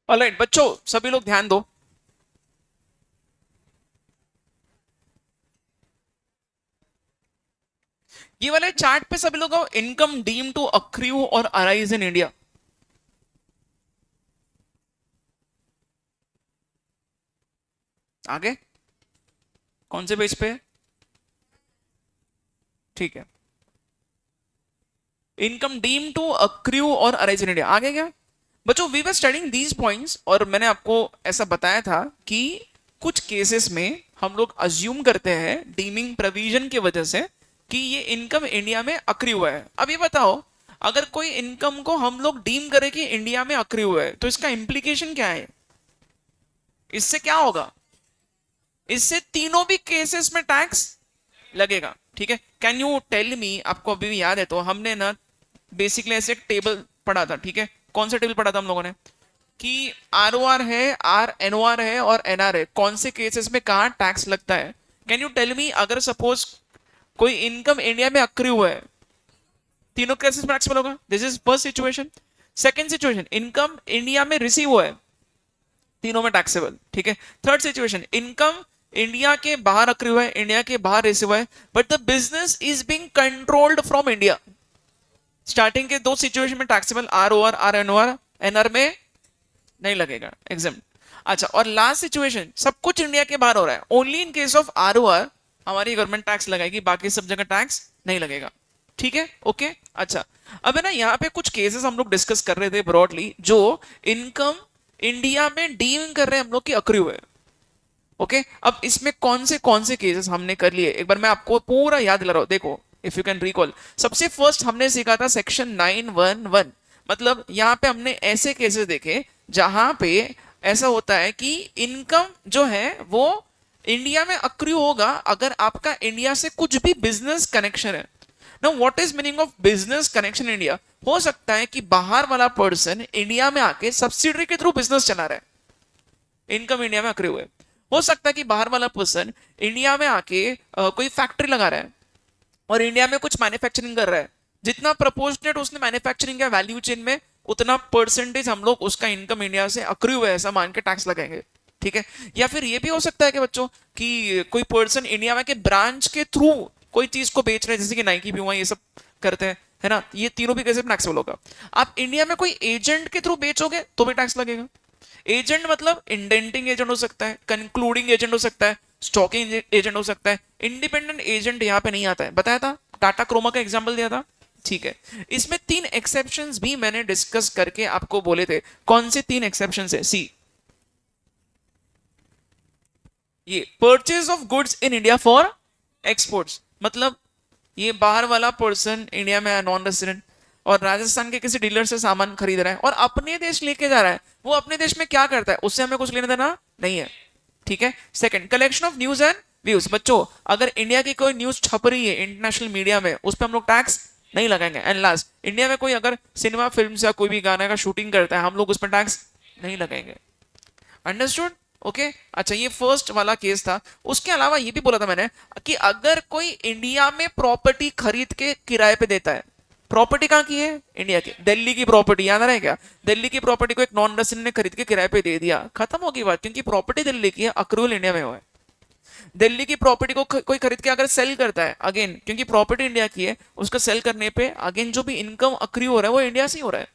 Alright बच्चों, सभी लोग ध्यान दो। ये वाले चार्ट पे सभी लोग इनकम डीम टू अक्रू और अराइज इन इंडिया। आगे कौन से पेज पे है? ठीक है। इनकम डीम टू अक्रू और अराइज इन इंडिया, आगे क्या? बच्चों we were studying these points, और मैंने आपको ऐसा बताया था कि कुछ केसेस में हम लोग अज्यूम करते हैं डीमिंग प्रोविजन की वजह से कि ये इनकम इंडिया में अक्री हुआ है। अब ये बताओ, अगर कोई इनकम को हम लोग डीम करें कि इंडिया में अक्री हुआ है, तो इसका इंप्लीकेशन क्या है? इससे क्या होगा? इससे तीनों भी केसेस में टैक्स लगेगा। ठीक है, कैन यू टेल मी, आपको अभी भी याद है तो हमने ना बेसिकली ऐसे एक टेबल पढ़ा था। ठीक है, कौन सा टेबल पढ़ा था हम लोगों ने? कि आर ओ आर है, आर एन ओ आर है और एन आर है, कौन से केसेस में कहाँ टैक्स लगता है। कैन यू टेल मी, अगर सपोज कोई इनकम इंडिया में अक्री हुआ है, तीनों केसेस में टैक्सेबल होगा। This is first situation. Second situation, income India में रिसीव हुआ है, तीनों में टैक्सेबल। ठीक है। थर्ड सिचुएशन, इनकम इंडिया के बाहर अक्री हुआ है, इंडिया के बाहर रिसीव हुआ है, but the business is being controlled from India. Starting के दो सिचुएशन में taxable, R O R, R N O R, N R में नहीं लगेगा, एग्जाम। अच्छा, और लास्ट सिचुएशन, सब कुछ इंडिया के बाहर हो रहा है, only in case of R O R हमारी गवर्नमेंट टैक्स लगाएगी, बाकी सब जगह टैक्स नहीं लगेगा। ठीक है, ओके। अच्छा, अब है ना, यहाँ पे कुछ केसेस हम लोग डिस्कस कर रहे थे ब्रॉडली, जो इनकम इंडिया में डीम कर रहे हैं हम लोग की अक्री हुए। ओके, अब इसमें कौन से केसेस हमने कर लिए, एक बार मैं आपको पूरा याद दिला रहा हूं, देखो। इफ यू कैन रिकॉल, सबसे फर्स्ट हमने सीखा था सेक्शन 911। मतलब यहां पे हमने ऐसे केसेस देखे जहां पे ऐसा होता है कि इनकम जो है वो इंडिया में अक्रू होगा अगर आपका इंडिया से कुछ भी बिजनेस कनेक्शन है। ना, what is meaning of business connection India? हो सकता है कि बाहर वाला पर्सन इंडिया में आके सब्सिडरी के थ्रू बिजनेस चला रहा है, इनकम इंडिया में अक्रू हुए। हो सकता है कि बाहर वाला पर्सन इंडिया में आके कोई फैक्ट्री लगा रहा है और इंडिया में कुछ मैन्युफैक्चरिंग कर रहा है, जितना प्रपोर्शनेट उसने मैन्युफैक्चरिंग का वैल्यू चेन में, उतना परसेंटेज हम लोग उसका इनकम इंडिया से अक्रू है ऐसा मान के टैक्स लगाएंगे। ठीक है। या फिर ये भी हो सकता है कि बच्चों, कि कोई पर्सन इंडिया में के ब्रांच के थ्रू कोई चीज को बेच रहे हैं, जैसे कि नाइकी भी हुआ, ये सब करते हैं, है ना, ये तीनों भी कैसे टैक्सेबल होगा। आप इंडिया में कोई एजेंट के थ्रू बेचोगे तो भी टैक्स लगेगा। एजेंट मतलब इंडेंटिंग एजेंट हो सकता है, कंक्लूडिंग एजेंट हो सकता है, स्टॉकिंग एजेंट हो सकता है। इंडिपेंडेंट एजेंट यहाँ पे नहीं आता है, बताया था, टाटा क्रोमा का एग्जांपल दिया था। ठीक है, इसमें तीन एक्सेप्शंस भी मैंने डिस्कस करके आपको बोले थे। कौन से तीन एक्सेप्शंस है? सी, ये purchase of goods in India for exports, मतलब ये बाहर वाला पर्सन इंडिया में है, नॉन रेसिडेंट, और राजस्थान के किसी डीलर से सामान खरीद रहा है और अपने देश लेके जा रहा है, वो अपने देश में क्या करता है उससे हमें कुछ लेना देना नहीं है। ठीक है। Second, collection of news and views, बच्चों अगर इंडिया की कोई न्यूज छप रही है इंटरनेशनल मीडिया में, उस पर हम लोग टैक्स नहीं लगाएंगे। एंड लास्ट, इंडिया में कोई अगर सिनेमा फिल्म या कोई भी गाने का शूटिंग करता है, हम लोग उस पर टैक्स नहीं लगाएंगे। अंडरस्टूड? ओके। अच्छा, ये फर्स्ट वाला केस था। उसके अलावा ये भी बोला था मैंने कि अगर कोई इंडिया में प्रॉपर्टी खरीद के किराए पे देता है, प्रॉपर्टी कहाँ की है? इंडिया की, दिल्ली की प्रॉपर्टी, याद आ रहा है क्या? दिल्ली की प्रॉपर्टी को एक नॉन रेसिडेंट ने खरीद के किराए पे दे दिया, खत्म होगी बात, क्योंकि प्रॉपर्टी दिल्ली की है, अक्रूवल इंडिया में हुआ है। दिल्ली की प्रॉपर्टी को कोई खरीद के अगर सेल करता है, अगेन क्योंकि प्रॉपर्टी इंडिया की है, उसका सेल करने पे अगेन जो भी इनकम अक्रू हो रहा है वो इंडिया से ही हो रहा है।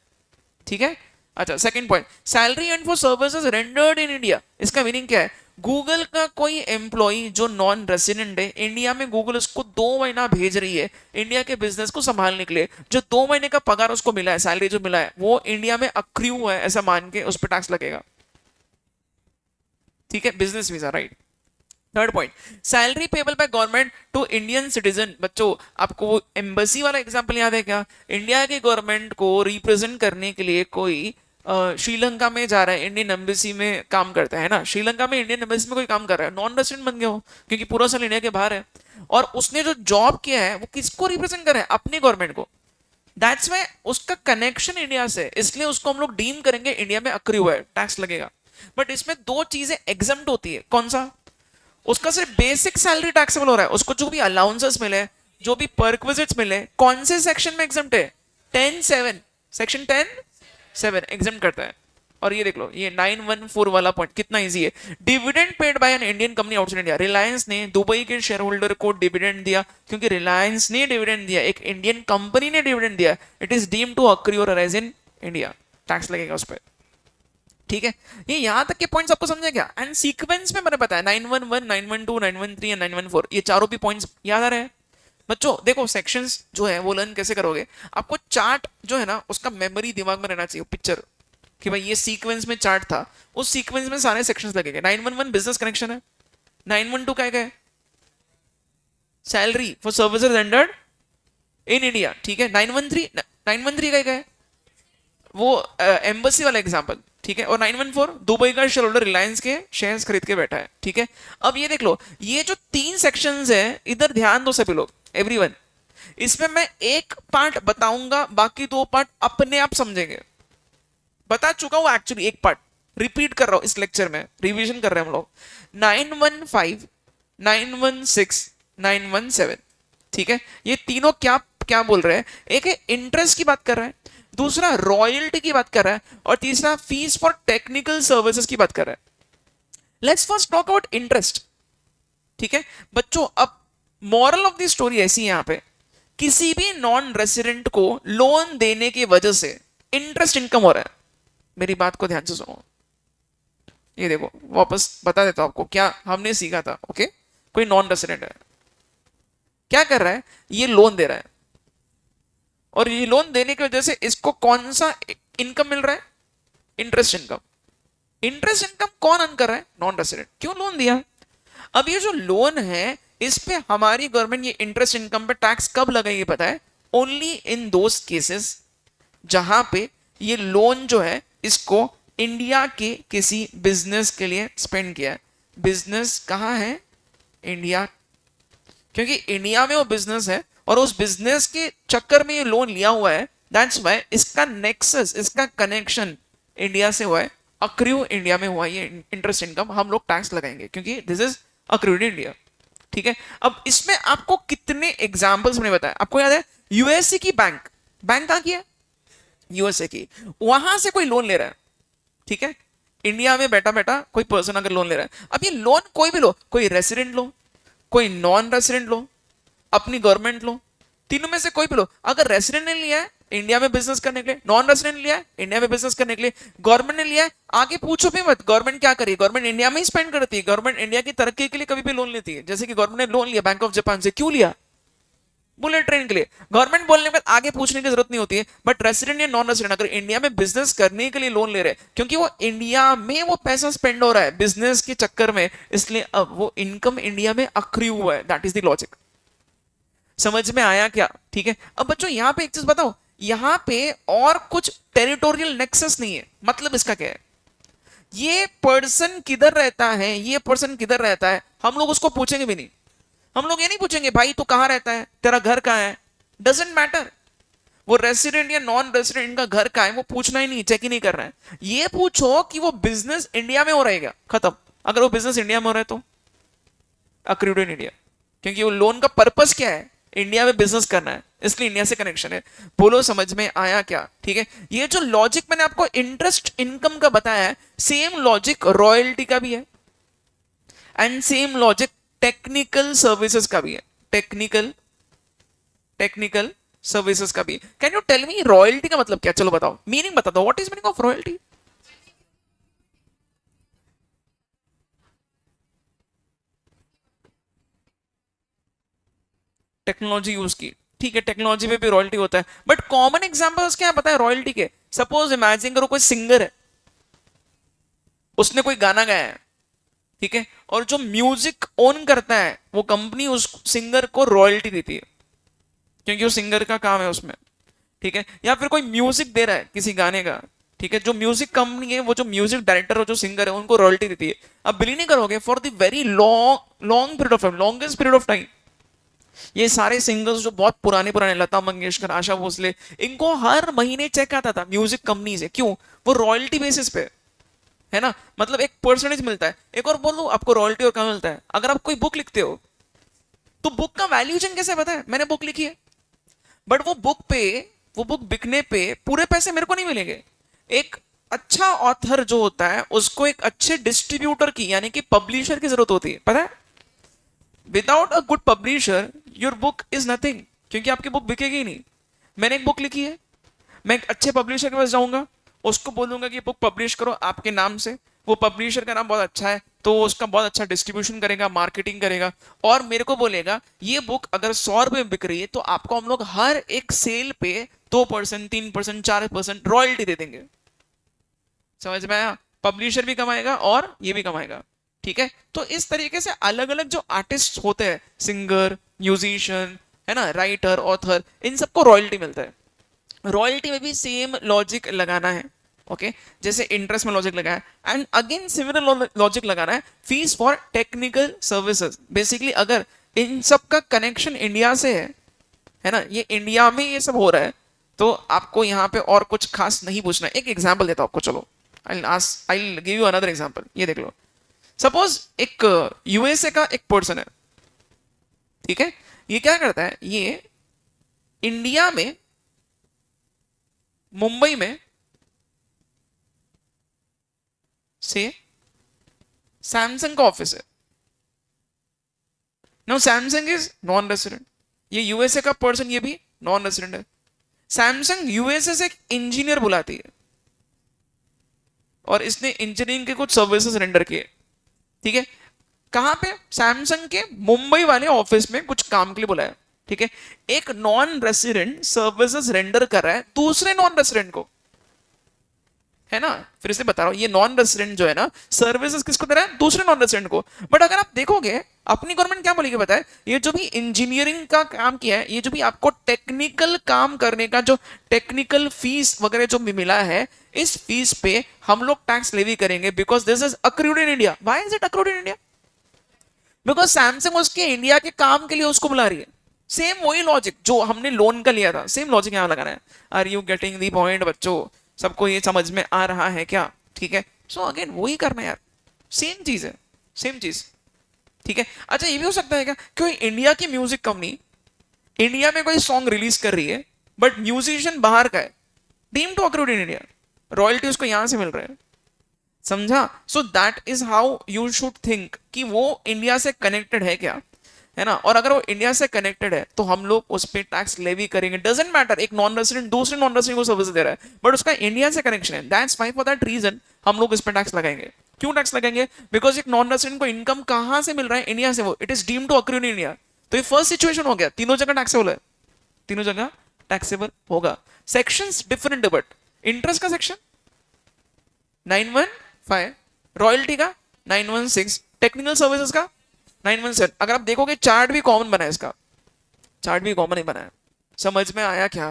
ठीक है। अच्छा, second point, salary and for services rendered in India, इसका मीनिंग क्या है? गूगल का कोई एम्प्लॉय जो नॉन रेसिडेंट है इंडिया में, गूगल उसको 2 महीना भेज रही है इंडिया के बिजनेस को संभालने के लिए, जो 2 महीने का पगार उसको मिला है, सैलरी जो मिला है, वो इंडिया में अक्रू है ऐसा मान के उस पर टैक्स लगेगा। ठीक है, business visa, right. Third point, salary payable by government to Indian citizen, बच्चों आपको वो एम्बेसी वाला एग्जांपल याद है क्या? इंडिया के गवर्नमेंट को रिप्रेजेंट करने के लिए कोई श्रीलंका में जा रहा है, इंडियन एम्बेसी में काम करता है ना, श्रीलंका में इंडियन एम्बेसी में कोई काम कर रहा है, नॉन रेसिडेंट बन गया हो क्योंकि पूरा साल इंडिया के बाहर है, और उसने जो जॉब किया है वो किसको रिप्रेजेंट कर रहा है? अपनी गवर्नमेंट को। दैट्स वाई उसका कनेक्शन इंडिया से, इसलिए उसको हम लोग डीम करेंगे इंडिया में अक्रू हुआ है, टैक्स लगेगा। बट इसमें दो चीजें एग्जम्प्ट होती है, कौन सा? उसका सिर्फ बेसिक सैलरी टैक्सेबल हो रहा है, उसको जो भी अलाउंसेस मिले, जो भी परक्विजिट्स मिले, कौन से सेक्शन में एग्जम्प्ट है? 10(7), सेक्शन 10(7) एग्जम्प्ट करता है। और ये देख लो, ये 914 वाला पॉइंट कितना इजी है। Dividend paid by an Indian company outside India, Reliance ने दुबई के शेयर होल्डर को डिविडेंड दिया, क्योंकि रिलायंस ने डिविडेंड दिया, एक इंडियन कंपनी ने डिविडेंड दिया, it is deemed to accrue और अराइज इन इंडिया, टैक्स लगेगा उस पर। ठीक है, ये यहां तक के पॉइंट्स आपको समझे क्या? एंड सीक्वेंस में मैंने बताया 911, 912, 913 एंड 914, ये चारों भी पॉइंट्स याद आ रहे हैं बच्चों? देखो सेक्शंस जो है वो लर्न कैसे करोगे, आपको चार्ट जो है ना उसका मेमोरी दिमाग में रहना चाहिए, पिक्चर कि भाई ये सीक्वेंस में चार्ट था, उस सीक्वेंस में सारे सेक्शंस लगेंगे। 911 बिजनेस कनेक्शन है, 912 क्या है? Salary for services rendered in India, ठीक है। 913 क्या है? वो एम्बेसी वाला एग्जांपल, ठीक है। और 914 दुबई का शेयर होल्डर रिलायंस के शेयर्स खरीद के बैठा है, ठीक है। अब ये देख लो, ये जो 3 सेक्शंस है, इधर ध्यान दो सभी लोग, एवरीवन। इसमें मैं एक पार्ट बताऊंगा, बाकी 2 पार्ट अपने आप समझेंगे। बता चुका हूं एक्चुअली, एक पार्ट रिपीट कर रहा हूं इस लेक्चर में, रिवीजन कर रहे हैं हम लोग। 915, 916, 917, ठीक है। ये तीनों क्या क्या बोल रहे हैं? एक है इंटरेस्ट की बात कर रहा है, दूसरा रॉयल्टी की बात कर रहा है, और तीसरा फीस फॉर टेक्निकल सर्विसेज की बात कर रहा है। Let's first talk about interest, ठीक है बच्चों। अब मॉरल ऑफ द स्टोरी ऐसी है यहां पे, किसी भी नॉन रेसिडेंट को लोन देने की वजह से इंटरेस्ट इनकम हो रहा है। मेरी बात को ध्यान से सुनो, ये देखो वापस बता देता हूं आपको क्या हमने सीखा था। ओके, कोई नॉन रेसिडेंट है, क्या कर रहा है? ये लोन दे रहा है, और ये लोन देने की वजह से इसको कौन सा इनकम मिल रहा है? Interest income. इंटरेस्ट इनकम कौन अर्न कर रहा है? Non resident. क्यों लोन दिया? अब ये जो लोन है, इस पे हमारी गवर्नमेंट ये इंटरेस्ट इनकम पे टैक्स कब लगाएगी पता है? ओनली इन दोस केसेस जहां पे ये लोन जो है इसको इंडिया के किसी बिजनेस के लिए स्पेंड किया है। बिजनेस कहां है? इंडिया, क्योंकि इंडिया में वो बिजनेस है और उस बिजनेस के चक्कर में ये लोन लिया हुआ है। दैट्स वाई इसका नेक्सस, इसका कनेक्शन इंडिया से हुआ है, अक्रू इंडिया में हुआ ये इंटरेस्ट इनकम, हम लोग टैक्स लगाएंगे क्योंकि दिस इज अक्रूड इंडिया, ठीक है। अब इसमें आपको कितने एग्जांपल्स मैंने बताया, आपको याद है? यूएसए की बैंक, बैंक कहां की है? यूएसए की, वहां से कोई लोन ले रहा है, ठीक है। इंडिया में बैठा बैठा कोई पर्सन अगर लोन ले रहा है, अब ये लोन कोई भी लो, कोई रेसिडेंट लो, कोई नॉन रेसिडेंट लो, अपनी गवर्नमेंट लो, तीनों में से कोई भी लो। अगर रेसिडेंट ने लिया है इंडिया में बिजनेस करने के लिए, नॉन रेसिडेंट लिया है इंडिया में बिजनेस करने के लिए, गवर्नमेंट ने लिया है, आगे पूछो भी मत गवर्नमेंट क्या करी, गवर्नमेंट इंडिया में ही स्पेंड करती है, गवर्नमेंट इंडिया की तरक्की के लिए कभी भी लोन लेती है। जैसे कि गवर्नमेंट ने लोन लिया बैंक ऑफ जापान से, क्यों लिया? बुलेट ट्रेन के लिए। गवर्नमेंट बोलने के बाद आगे पूछने की जरूरत नहीं होती है। बट रेसिडेंट या नॉन रेसिडेंट अगर इंडिया में बिजनेस करने के लिए लोन ले रहे हैं, क्योंकि वो इंडिया में वो पैसा स्पेंड हो रहा है बिजनेस के चक्कर में, इसलिए अब वो इनकम इंडिया में अक्रू हुआ है। That is the logic. समझ में आया क्या? ठीक है। अब बच्चों यहां पे एक चीज बताओ, यहां पे और कुछ टेरिटोरियल नेक्सस नहीं है। मतलब इसका क्या है? ये पर्सन किधर रहता है, ये पर्सन किधर रहता है, हम लोग उसको पूछेंगे भी नहीं। हम लोग ये नहीं पूछेंगे भाई तू कहां रहता है, तेरा घर कहां है, डजेंट मैटर। वो रेसिडेंट या नॉन रेसिडेंट, इनका घर कहां है वो पूछना ही नहीं, चेक ही नहीं कर रहा है। ये पूछो कि वो बिजनेस इंडिया में हो रहा है क्या, खत्म। अगर वो बिजनेस इंडिया में हो रहा है तो अक्रूड इन इंडिया, क्योंकि वो लोन का पर्पस क्या है? इंडिया में बिजनेस करना है, इसलिए इंडिया से कनेक्शन है। बोलो समझ में आया क्या? ठीक है। ये जो लॉजिक मैंने आपको इंटरेस्ट इनकम का बताया है, सेम लॉजिक रॉयल्टी का भी है, and same logic technical services का भी है। टेक्निकल टेक्निकल सर्विसेज का भी। Can you tell me royalty का मतलब क्या? चलो बताओ, मीनिंग बता दो, what is meaning of royalty? Technology use की, ठीक है, टेक्नोलॉजी में भी रॉयल्टी होता है। बट कॉमन एग्जांपल्स क्या है पता है रॉयल्टी के? सपोज इमेजिन करो कोई सिंगर है, उसने कोई गाना गाया है, ठीक है, और जो म्यूजिक ओन करता है वो कंपनी उस सिंगर को रॉयल्टी देती है, क्योंकि वो सिंगर का काम है उसमें, ठीक है। या फिर कोई म्यूजिक दे रहा है किसी गाने का, ठीक है, जो म्यूजिक कंपनी है, वो जो म्यूजिक डायरेक्टर और जो सिंगर है उनको रॉयल्टी देती है। अब बिलीव नहीं करोगे, for the very long long period of time, longest period of time, ये सारे सिंगर्स जो बहुत पुराने पुराने, लता मंगेशकर, आशा भोसले, इनको हर महीने चेक आता था म्यूजिक कंपनी से। क्यों? वो रॉयल्टी बेसिस पे है ना, मतलब एक परसेंटेज मिलता है। एक और बोल दो आपको रॉयल्टी और कहाँ मिलता है? अगर आप कोई बुक लिखते हो तो बुक का वैल्यूएशन कैसे पता है? मैंने बुक लिखी है, बट वो बुक बिकने पे पूरे पैसे मेरे को नहीं मिलेंगे। एक अच्छा ऑथर जो होता है उसको एक अच्छे डिस्ट्रीब्यूटर की यानी कि पब्लिशर की जरूरत होती है, पता है? Without a good publisher your book is nothing, क्योंकि आपकी बुक बिकेगी ही नहीं। मैंने एक बुक लिखी है, मैं एक अच्छे पब्लिशर के पास जाऊंगा, उसको बोलूंगा कि बुक पब्लिश करो आपके नाम से, वो पब्लिशर का नाम बहुत अच्छा है तो वो उसका बहुत अच्छा डिस्ट्रीब्यूशन करेगा, मार्केटिंग करेगा, और मेरे को बोलेगा ये बुक अगर 100 रुपए में बिक रही है तो आपको हम लोग हर एक सेल पे 2%, 3%, 4% रॉयल्टी दे देंगे। समझ में आया? पब्लिशर भी कमाएगा और ये भी कमाएगा। ठीक है, तो इस तरीके से अलग अलग जो आर्टिस्ट होते हैं, सिंगर, म्यूजिशियन, है ना, राइटर, ऑथर, इन सबको रॉयल्टी मिलता है। रॉयल्टी में भी सेम लॉजिक लगाना है। ओके, जैसे इंटरेस्ट में लॉजिक लगाया, एंड अगेन सिमिलर लॉजिक लगाना है fees for technical services. Basically अगर इन सब का कनेक्शन इंडिया से है ना, ये इंडिया में ये सब हो रहा है, तो आपको यहाँ पे और कुछ खास नहीं पूछना है। एक एग्जांपल देता हूँ आपको, चलो I give you another example. ये देख लो, सपोज एक यूएसए का एक पर्सन है, ठीक है, ये क्या करता है, ये इंडिया में मुंबई में से सैमसंग का ऑफिस है। No, Samsung is non resident, ये यूएसए का पर्सन ये भी नॉन रेसिडेंट है। सैमसंग यूएसए से एक इंजीनियर बुलाती है और इसने इंजीनियरिंग के कुछ सर्विसेज रेंडर किए। ठीक है, कहां पे? सैमसंग के मुंबई वाले ऑफिस में कुछ काम के लिए बुलाया। ठीक है, एक नॉन रेसिडेंट सर्विसेज रेंडर कर रहा है दूसरे नॉन रेसिडेंट को, है ना। फिर से बता रहा हूं, ये नॉन रेसिडेंट जो है ना, सर्विसेज किसको दे रहा है? दूसरे नॉन रेसिडेंट को। बट अगर आप देखोगे अपनी गवर्नमेंट क्या बोलेगी पता है? ये जो भी इंजीनियरिंग का काम किया है, ये जो भी आपको टेक्निकल काम करने का जो टेक्निकल फीस वगैरह जो भी मिला है, इस फीस पे हम लोग टैक्स लेवी करेंगे, because this is accrued in India. Why is it accrued in India? Because Samsung उसके इंडिया के काम के लिए उसको बुला रही है। सेम वही लॉजिक जो हमने लोन का लिया था, सेम लॉजिक यहां लगाना है। Are you getting the point बच्चों? सबको ये समझ में आ रहा है क्या? ठीक है, सो अगेन वही करना है यार, सेम चीज है, सेम चीज। ठीक है, अच्छा ये भी हो सकता है क्या, कोई इंडिया की म्यूजिक कंपनी इंडिया में कोई सॉन्ग रिलीज कर रही है बट म्यूजिशियन बाहर का है, deem to accrued in India, royalty उसको यहां से मिल रहा है। समझा? So that is how you should think कि वो इंडिया से कनेक्टेड है क्या, है ना। और अगर वो इंडिया से कनेक्टेड है तो हम लोग उस पर टैक्स लेवी करेंगे। डजेंट मैटर, एक नॉन रेसिडेंट दूसरे नॉन रेसिडेंट को सर्विस दे रहा है बट उसका इंडिया से कनेक्शन है, that's fine. For that reason हम लोग इस पर टैक्स लगाएंगे। क्यों टैक्स लगाएंगे? बिकॉज एक नॉन रेसिडेंट को इनकम कहां से मिल रहा है? इंडिया से, वो it is deem to accrue in India. तो ये फर्स्ट सिचुएशन हो गया, तीनों जगह टैक्सेबल है, तीनों जगह टैक्सेबल होगा। सेक्शंस डिफरेंट बट इंटरेस्ट का सेक्शन 915, रॉयल्टी का 916, टेक्निकल सर्विसेज का 917। अगर आप देखोगे चार्ट भी कॉमन बना है, इसका चार्ट भी कॉमन ही बना है। समझ में आया क्या?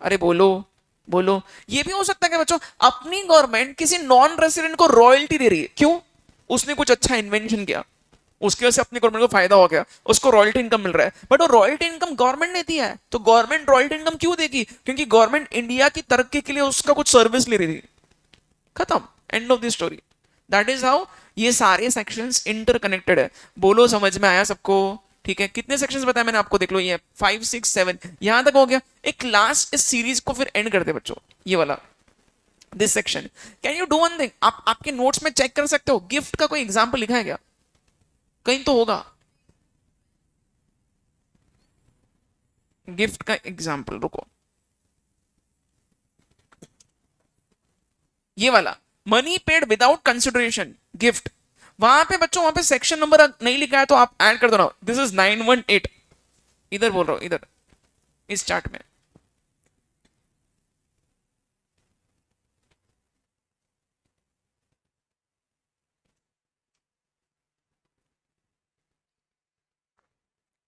अरे बोलो बोलो। ये भी हो सकता है कि बच्चों अपनी गवर्नमेंट किसी नॉन रेसिडेंट को रॉयल्टी दे रही है, क्यों? उसने कुछ अच्छा इन्वेंशन किया, उसकी वजह से अपनी गवर्नमेंट को फायदा हो गया, उसको रॉयल्टी इनकम मिल रहा है। बट वो रॉयल्टी इनकम गवर्नमेंट ने दिया है, तो गवर्नमेंट रॉयल्टी इनकम क्यों देगी? क्योंकि गवर्नमेंट इंडिया की तरक्की के लिए उसका कुछ सर्विस ले रही थी। खत्म, end of the story. That is how ये सारे सेक्शंस इंटरकनेक्टेड है। बोलो समझ में आया सबको? ठीक है, कितने सेक्शंस बताया मैंने आपको? देख लो, ये 5, 6, 7 यहां तक हो गया। एक लास्ट इस सीरीज को फिर एंड करते बच्चों, ये वाला this section. Can you do one thing, आप आपके नोट्स में चेक कर सकते हो, गिफ्ट का कोई एग्जाम्पल लिखा है क्या? कहीं तो होगा गिफ्ट का एग्जाम्पल। रुको, ये वाला, money paid without consideration gift. वहां पे बच्चों, वहां पे सेक्शन नंबर नहीं लिखा है तो आप ऐड कर दो ना, दिस इज 918। इधर बोल रहा हूं, इधर इस चार्ट में।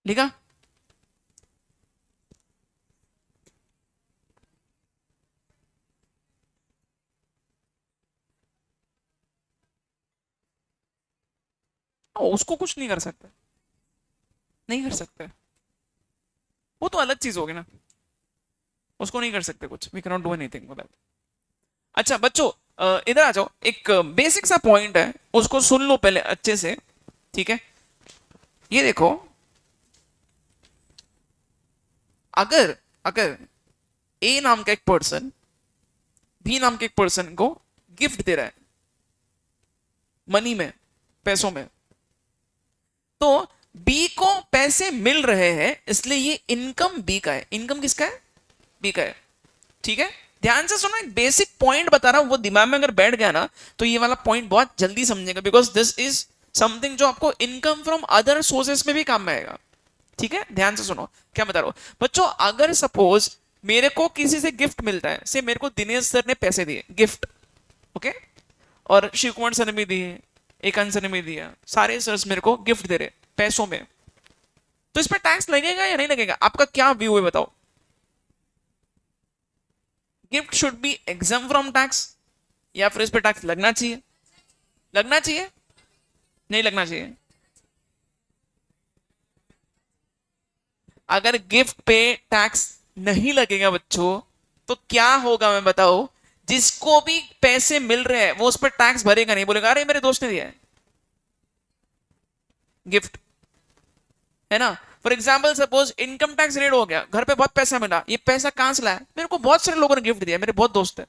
लिखा? उसको कुछ नहीं कर सकते, नहीं कर सकते, वो तो अलग चीज होगी ना, उसको नहीं कर सकते कुछ, we can not do anything with that. अच्छा बच्चों, इधर आ जाओ, एक बेसिक सा पॉइंट है, उसको सुन लो पहले अच्छे से। ठीक है, ये देखो, अगर अगर ए नाम का एक पर्सन बी नाम के एक पर्सन को गिफ्ट दे रहा है मनी में, पैसों में। तो बी को पैसे मिल रहे हैं, इसलिए ये इनकम बी का है। इनकम किसका है? बी का है। ठीक है, ध्यान से सुनो, एक बेसिक पॉइंट बता रहा हूं, वो दिमाग में अगर बैठ गया ना तो ये वाला पॉइंट बहुत जल्दी समझेगा, बिकॉज दिस इज समथिंग जो आपको इनकम फ्रॉम अदर सोर्सेस में भी काम में आएगा। ठीक है, ध्यान से सुनो क्या बता रहा हूं बच्चों। अगर सपोज मेरे को किसी से गिफ्ट मिलता है, से मेरे को दिनेश सर ने पैसे दिए गिफ्ट, ओके, और शिव कुमार सर ने भी दिए, एकांत सर ने भी दिया, सारे सर मेरे को गिफ्ट दे रहे पैसों में, तो इस पर टैक्स लगेगा या नहीं लगेगा? आपका क्या व्यू है बताओ? Gift should be exam from tax या फिर इस पर टैक्स लगना चाहिए? लगना चाहिए? नहीं लगना चाहिए? अगर गिफ्ट पे टैक्स नहीं लगेगा बच्चों, तो क्या होगा मैं बताओ? जिसको भी पैसे मिल रहे हैं वो उस पर टैक्स भरेगा नहीं, बोलेगा अरे मेरे दोस्त ने दिया है गिफ्ट, है ना। For example suppose income tax raid हो गया, घर पे बहुत पैसा मिला, ये पैसा कहां से लाया? मेरे को बहुत सारे लोगों ने गिफ्ट दिया, मेरे बहुत दोस्त है।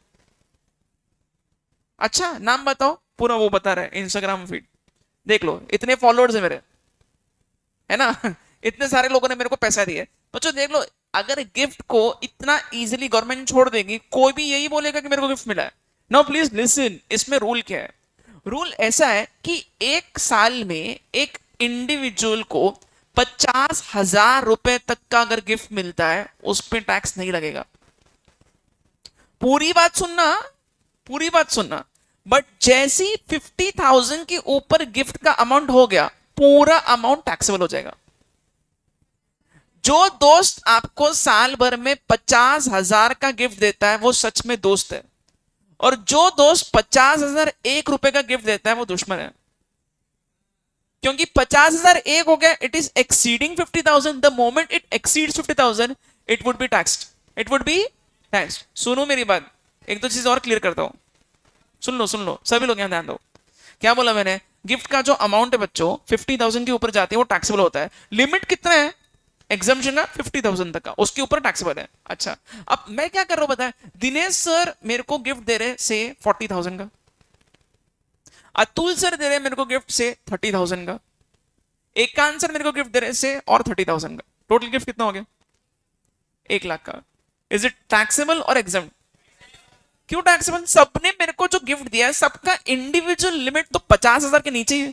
अच्छा नाम बताओ, पूरा वो बता रहा है, इंस्टाग्राम फीड देख लो, इतने फॉलोअर्स है मेरे, है ना इतने सारे लोगों ने मेरे को पैसा दिया। बच्चों देख लो, अगर गिफ्ट को इतना इजीली गवर्नमेंट छोड़ देगी, कोई भी यही बोलेगा कि मेरे को गिफ्ट मिला है? नो प्लीज लिसन, इसमें रूल क्या है? रूल ऐसा है कि एक साल में एक इंडिविजुअल को 50,000 रुपए तक का अगर गिफ्ट मिलता है, उस पर टैक्स नहीं लगेगा। पूरी बात सुनना, पूरी बात सुनना। बट जैसी 50,000 के ऊपर गिफ्ट का अमाउंट हो गया, पूरा अमाउंट टैक्सेबल हो जाएगा। जो दोस्त आपको साल भर में 50,000 का गिफ्ट देता है वो सच में दोस्त है, और जो दोस्त 50,001 रुपए का गिफ्ट देता है वो दुश्मन है। क्योंकि 50,001 हो गया, it is exceeding 50,000। The moment it exceeds 50,000 it would be taxed, it would be taxed. सुनो मेरी बात, एक दो चीज और क्लियर करता हूं, सुन लो सभी लोग यहां ध्यान दो। क्या बोला मैंने? गिफ्ट का जो अमाउंट है बच्चों 50,000 के ऊपर जाती है वो टैक्सेबल होता है। लिमिट कितना है एग्जाम्पशन का? 50,000 तक का, उसके ऊपर टैक्सेबल है। अच्छा, अब मैं क्या कर रहा हूं बताएं? दिनेश सर मेरे को गिफ्ट दे रहे से 40,000 का, अतुल सर दे रहे मेरे को गिफ्ट से 30,000 का, एकांत सर मेरे को गिफ्ट दे रहे से और 30,000 का, टोटल गिफ्ट कितना हो गया? 1 लाख का। इज इट टैक्सेबल और एग्जाम? क्यों टैक्सेबल? सबने मेरे को जो गिफ्ट दिया है सबका इंडिविजुअल लिमिट तो 50,000 के नीचे ही है।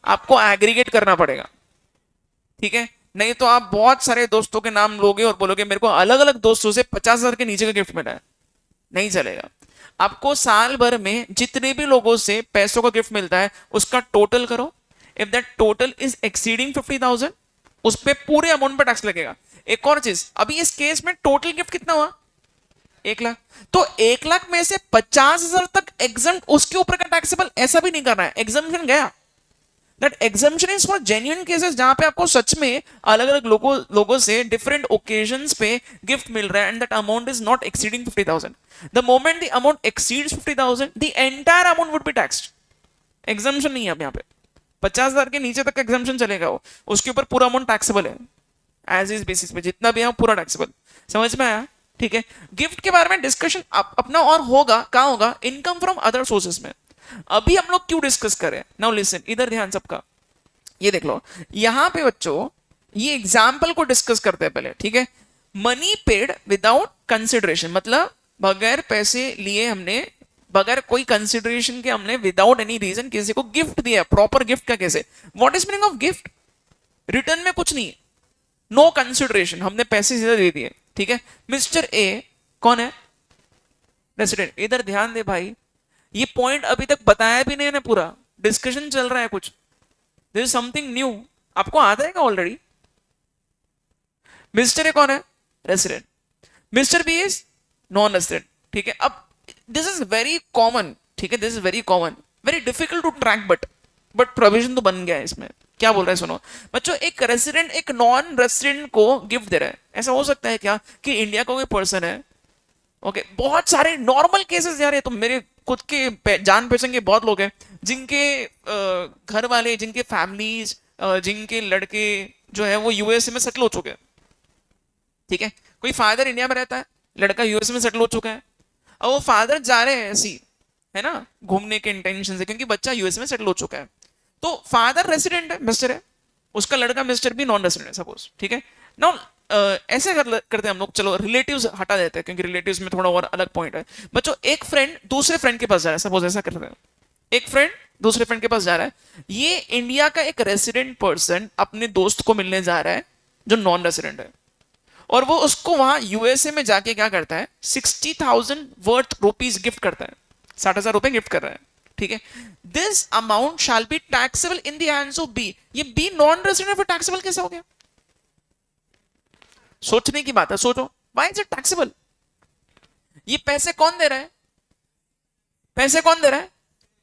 आपको एग्रीगेट करना पड़ेगा, ठीक है? नहीं तो आप बहुत सारे दोस्तों के नाम लोगे और बोलोगे मेरे को अलग अलग दोस्तों से 50,000 के नीचे का गिफ्ट मिला है, नहीं चलेगा। आपको साल भर में जितने भी लोगों से पैसों का गिफ्ट मिलता है उसका टोटल करो, if that total is exceeding 50,000 उस पे पूरे अमाउंट पर टैक्स लगेगा। एक और चीज, अभी इस केस में टोटल गिफ्ट कितना हुआ? 1 लाख। तो 1 लाख में से 50,000 तक एग्जाम, उसके ऊपर का टैक्सेबल ऐसा भी नहीं करना है, एग्जाम्पशन गया। That exemption is for genuine cases जहां पे आपको सच में अलग अलग लोगों से डिफरेंट ओकेजन्स पे गिफ्ट मिल रहा है and that amount is not exceeding 50,000। The moment the amount exceeds 50,000 the entire amount would be taxed. Exemption नहीं है अब यहाँ पे, 50,000 के नीचे तक एग्जाम्पशन चलेगा, वो उसके ऊपर पूरा अमाउंट टैक्सेबल है, एज इज बेसिस पे जितना भी है पूरा टैक्सेबल। समझ में आया? ठीक है, गिफ्ट के बारे में डिस्कशन अपना और होगा, कहां होगा? इनकम फ्रॉम अदर सोर्सेस में। अभी हम लोग क्यों डिस्कस करें? नाउ लिसन, इधर ध्यान सबका, ये देख लो यहां पे बच्चों, ये एग्जाम्पल को डिस्कस करते हैं पहले, ठीक है? मनी पेड विदाउट कंसिडरेशन, मतलब बगैर पैसे लिए हमने, बगैर कोई कंसिडरेशन के हमने विदाउट एनी रीजन किसी को गिफ्ट दिया। प्रॉपर गिफ्ट का कैसे? What is meaning of gift? Return में कुछ नहीं, नो कंसिडरेशन, हमने पैसे सीधे दे दिए, ठीक है? मिस्टर ए कौन है? रेसिडेंट। इधर ध्यान दे भाई, ये पॉइंट अभी तक बताया भी नहीं है, पूरा डिस्कशन चल रहा है कुछ, दिस इज समथिंग न्यू, आपको आता है क्या ऑलरेडी? मिस्टर ए कौन है? Resident. Mister B is non resident, ठीक है? अब दिस इज वेरी कॉमन, ठीक है? This is very common, very difficult to track, but provision तो बन गया है इसमें। क्या बोल रहा है सुनो बच्चों, एक रेसिडेंट एक नॉन रेसिडेंट को गिफ्ट दे रहा है। ऐसा हो सकता है क्या कि इंडिया का कोई पर्सन है, ओके, बहुत सारे नॉर्मल केसेस यार, ये तो मेरे खुद के जान पहचान के बहुत लोग हैं जिनके घर वाले, जिनके फैमिलीज, जिनके लड़के जो है वो यूएसए में सेटल हो चुके हैं, ठीक है? कोई फादर इंडिया में रहता है, लड़का यूएसए में सेटल हो चुका है, और वो फादर जा रहे हैं ऐसी है ना, घूमने के इंटेंशन से, क्योंकि बच्चा यूएस में सेटल हो चुका है। तो फादर रेसिडेंट है, मिस्टर है, उसका लड़का मिस्टर भी नॉन रेसिडेंट है सपोज, ठीक है ना। ऐसे करते हैं हम लोग, चलो रिलेटिव्स हटा देते हैं क्योंकि रिलेटिव्स में थोड़ा और अलग पॉइंट है। बच्चों एक फ्रेंड दूसरे फ्रेंड के पास जा रहा है, सपोज ऐसा करते हैं, एक फ्रेंड दूसरे फ्रेंड के पास जा रहा है, ये इंडिया का एक रेसिडेंट पर्सन अपने दोस्त को मिलने जा रहा है जो नॉन रेसिडेंट है, और वो उसको वहां यूएसए में जाके क्या करता है, 60,000 वर्थ रुपीज गिफ्ट करता है, 60,000 रुपए गिफ्ट कर रहा है, ठीक है। This amount shall be taxable in the hands of B. ये बी नॉन रेसिडेंट फिर टैक्सेबल कैसे हो गया? सोचने की बात है, सोचो, व्हाई इज इट टैक्सेबल? ये पैसे कौन दे रहा है? पैसे कौन दे रहा है?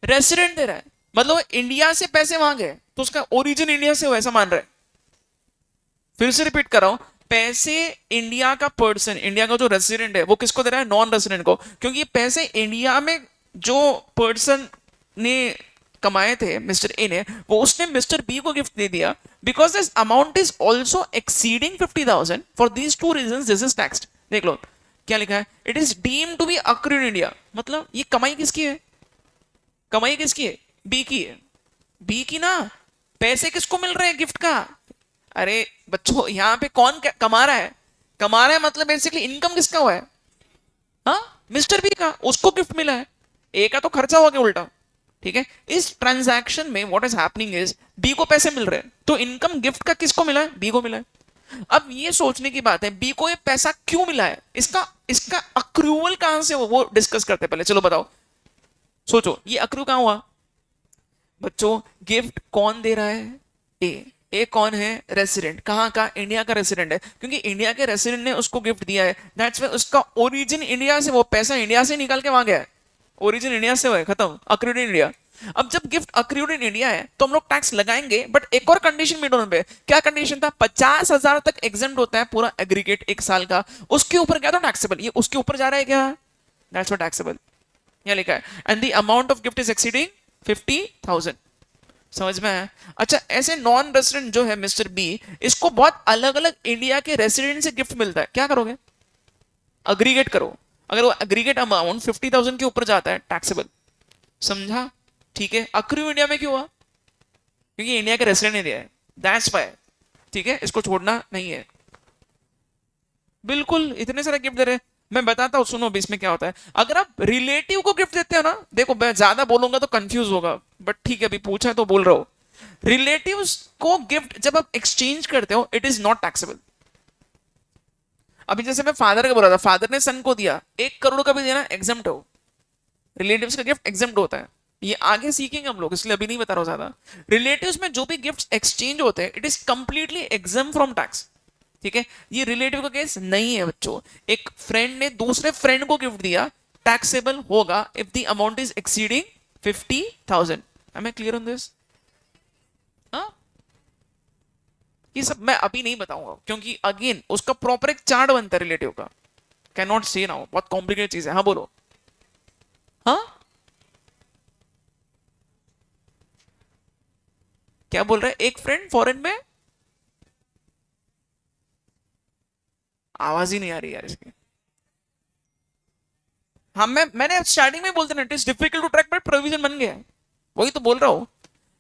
रेसिडेंट दे रहा है, मतलब इंडिया से पैसे मांगे तो उसका ओरिजिन इंडिया से हो ऐसा मान रहा है। फिर से रिपीट कर रहा हूं, पैसे इंडिया का पर्सन, इंडिया का जो रेसिडेंट है वो किसको दे रहा है? नॉन रेसिडेंट को, क्योंकि ये पैसे इंडिया में जो पर्सन ने कमाए थे मिस्टर ए ने, वो उसने मिस्टर बी को गिफ्ट दे दिया। Because this amount is also exceeding 50,000 for these two reason this is taxed. देख लो क्या लिखा है, it is deemed to be accrued India, मतलब ये कमाई किसकी है? कमाई किसकी है? बी की है, बी की ना। पैसे किसको मिल रहे हैं गिफ्ट का? अरे बच्चों यहाँ पे कौन कमा रहा है? कमा रहा है मतलब बेसिकली इनकम किसका हुआ है? हाँ, मिस्टर बी का, उसको गिफ्ट मिला है। ए का तो खर्चा हो गया उल्टा, ठीक है। इस ट्रांजैक्शन में what is happening is B को पैसे मिल रहे हैं, तो इनकम गिफ्ट का किसको मिला है? बी को मिला है। अब ये सोचने की बात है बी को ये पैसा क्यों मिला है, इसका इसका अक्रूवल कहां से हो वो डिस्कस करते हैं पहले। चलो बताओ, सोचो ये अक्रू कहां हुआ? बच्चों गिफ्ट कौन दे रहा है? ए। ए कौन है? रेसिडेंट। कहाँ का? इंडिया का रेसिडेंट है, क्योंकि इंडिया के रेसिडेंट ने उसको गिफ्ट दिया है, दैट्स व्हाई उसका ओरिजिन इंडिया से, वो पैसा इंडिया से निकाल के वहां गया है, ओरिजिन इंडिया से हुआ है, खत्म, अक्रूड इन इंडिया। अब जब गिफ्ट अक्रूड इन इंडिया है तो हम लोग टैक्स लगाएंगे, बट एक और कंडीशन मीट होने पे, क्या कंडीशन था? 50,000 तक एग्जेम्प्ट होता है पूरा एग्रीगेट एक साल का, उसके ऊपर क्या तो टैक्सेबल, ये उसके ऊपर जा रहा है क्या? दैट्स व्हाट टैक्सेबल यहाँ लिखा है। And the amount of gift is exceeding 50,000। समझ में आया? अच्छा, ऐसे नॉन रेसिडेंट जो है मिस्टर बी, इसको बहुत अलग अलग इंडिया के रेसिडेंट से गिफ्ट मिलता है, क्या करोगे? अग्रीगेट करो, अगर वो अग्रीगेट अमाउंट 50,000 के ऊपर जाता है टैक्सेबल, समझा? ठीक है। अक्रू इंडिया में क्यों हुआ? क्योंकि इंडिया के रेसिडेंट ने दिया है, दैट्स व्हाई, ठीक है, इसको छोड़ना नहीं है। बिल्कुल, इतने सारे गिफ्ट दे रहे हैं। मैं बताता हूँ, सुनो इसमें क्या होता है। अगर आप रिलेटिव को गिफ्ट देते हो ना, देखो मैं ज्यादा बोलूंगा तो कंफ्यूज होगा, बट ठीक है अभी पूछा है तो बोल रहा हूँ। रिलेटिव्स को गिफ्ट जब आप एक्सचेंज करते हो, इट इज नॉट टैक्सेबल। अभी जैसे मैं फादर का बोला था, फादर ने सन को दिया 1 करोड़ का भी देना एग्जम्प्ट हो, रिलेटिव्स का गिफ्ट एग्जम्प्ट होता है। ये आगे सीखेंगे हम लोग, इसलिए अभी नहीं बता रहा हूं ज्यादा। रिलेटिव्स में जो भी गिफ्ट एक्सचेंज होते हैं, it is completely एग्जम from tax, ठीक है। ये रिलेटिव का केस नहीं है बच्चों। एक फ्रेंड ने दूसरे फ्रेंड को गिफ्ट दिया, टैक्सेबल होगा if the amount is exceeding 50,000। Am I clear on this? हाँ, ये सब मैं अभी नहीं बताऊंगा, क्योंकि अगेन उसका प्रॉपर एक चार्ट बनता है रिलेटिव का, कैन नॉट से नाउ, बहुत कॉम्प्लिकेटेड चीज है। हाँ बोलो। हाँ, क्या बोल रहे हैं? एक फ्रेंड फॉरेन में, आवाज ही नहीं आ रही यार इसकी। हाँ, मैंने स्टार्टिंग में बोलते ना, it is difficult to track but provision बन गया है, वही तो बोल रहा हूं,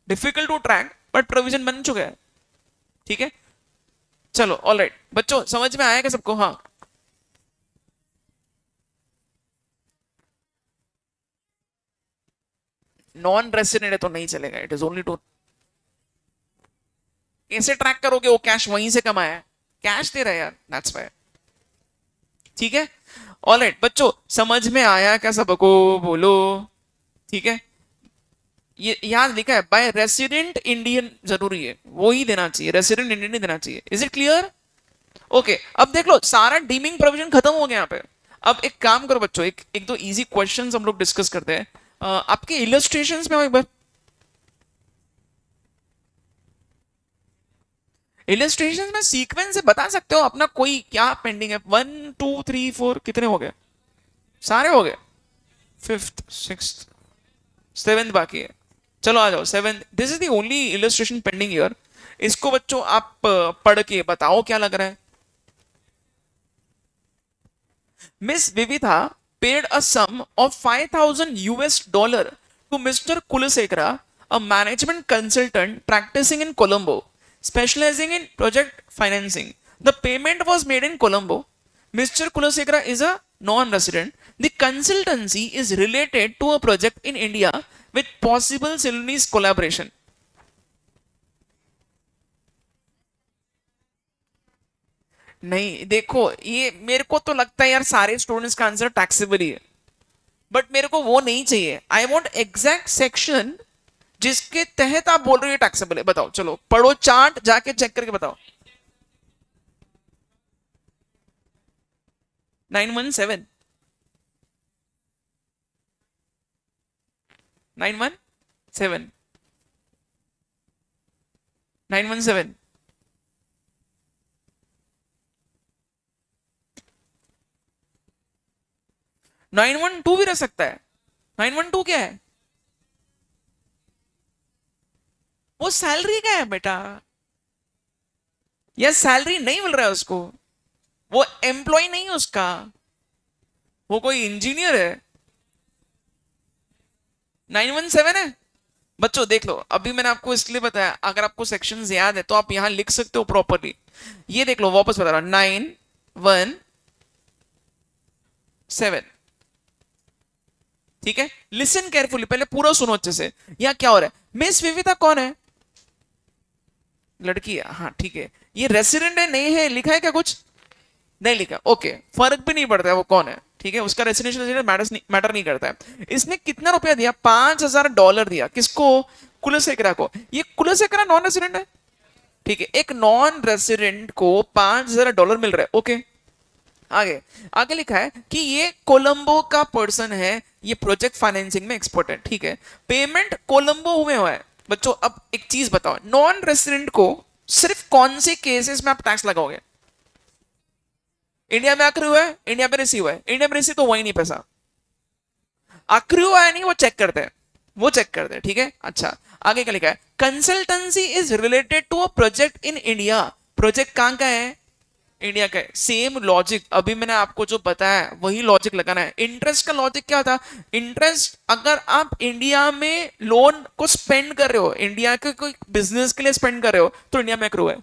difficult to track but provision बन चुका है, ठीक है। चलो ऑलराइट बच्चों, समझ में आएगा सबको? हाँ, नॉन रेसिडेंट है तो नहीं चलेगा, इट इज ओनली टू। कैसे ट्रैक करोगे? वो कैश वहीं से कमाया है, कैश दे रहा है यार, दैट्स व्हाई, ठीक है। ऑलराइट बच्चों, समझ में आया क्या सबको? बोलो, ठीक है। ये यहां लिखा है बाय रेसिडेंट इंडियन, जरूरी है वो ही देना चाहिए, रेसिडेंट इंडियन नहीं देना चाहिए। Is it clear? ओके, अब देख लो सारा डीमिंग प्रोविजन खत्म हो गया यहाँ पे। अब एक काम करो बच्चों, एक एक दो इजी क्वेश्चंस हम लोग डिस्कस करते हैं। आपके इलस्ट्रेशंस में आओ एक बार। इलस्ट्रेशंस में सीक्वेंस से बता सकते हो अपना कोई क्या पेंडिंग है? 1 2 3 4 कितने हो गए? सारे हो गए। फिफ्थ, सिक्स्थ, सेवेंथ बाकी है। चलो आ जाओ seventh, this is the only illustration pending here. इसको बच्चों आप पढ़ के बताओ क्या लग रहा है। मिस विविधा paid a sum of $5,000 to Mr. Kulasekara, a management consultant practicing in Colombo, specializing in project financing. The payment was made in Colombo. Mr. Kulasekara is a non-resident. The consultancy is related to a project in India with possible Ceylonese collaboration. नहीं देखो, ये मेरे को तो लगता है यार सारे स्टूडेंट्स का आंसर टैक्सेबल ही है, बट मेरे को वो नहीं चाहिए. आई वॉन्ट एग्जैक्ट सेक्शन जिसके तहत आप बोल रहे हो टैक्सेबल है. बताओ, चलो पढ़ो चार्ट, जाके चेक करके बताओ. 917, 917, 917. 912 भी रह सकता है. 912 क्या है? वो सैलरी का है बेटा. या सैलरी नहीं मिल रहा है उसको, वो एम्प्लॉय नहीं है उसका, वो कोई इंजीनियर है. 917 है. बच्चों देख लो, अभी मैंने आपको इसलिए बताया, अगर आपको सेक्शंस याद है तो आप यहां लिख सकते हो प्रॉपरली. ये देख लो, वापस बता रहा हूं, 917. ठीक है, लिसन केयरफुली, पहले पूरा सुनो अच्छे से. यहां क्या हो रहा है? मिस विविता कौन है? लड़की है, हाँ ठीक है. ये रेसिडेंट है नहीं है, लिखा है क्या कुछ? नहीं लिखा. ओके, फर्क भी नहीं पड़ता है वो कौन है. ठीक है, उसका रेसिडेंशियल मैटर नहीं करता है. इसने कितना रुपया दिया? $5,000 दिया. किसको? कुलशेखरा को. ये कुलशेखरा नॉन रेसिडेंट है. ठीक है, एक नॉन रेसिडेंट को $5,000 मिल रहा है. ओके, आगे आगे लिखा है कि ये कोलंबो का पर्सन है, ये प्रोजेक्ट फाइनेंसिंग में एक्सपर्ट है. ठीक है, पेमेंट कोलंबो में हुआ है. बच्चों अब एक चीज बताओ, नॉन रेसिडेंट को सिर्फ कौन से केसेस में आप टैक्स लगाओगे? इंडिया में आक्रू हुआ है, इंडिया में रिसीव है. इंडिया में रिसीव तो वही नहीं पैसा. आक्रू हुआ है नहीं, वो चेक करते हैं, वो चेक करते हैं. ठीक है, अच्छा आगे क्या लिखा है? Consultancy is related to a project in India. Project कहां का है? इंडिया का है. सेम लॉजिक अभी मैंने आपको जो बताया वही लॉजिक लगाना है. इंटरेस्ट का लॉजिक क्या था? इंटरेस्ट अगर आप इंडिया में लोन को स्पेंड कर रहे हो, इंडिया के कोई बिजनेस के लिए स्पेंड कर रहे हो, तो इंडिया में एक्रू है.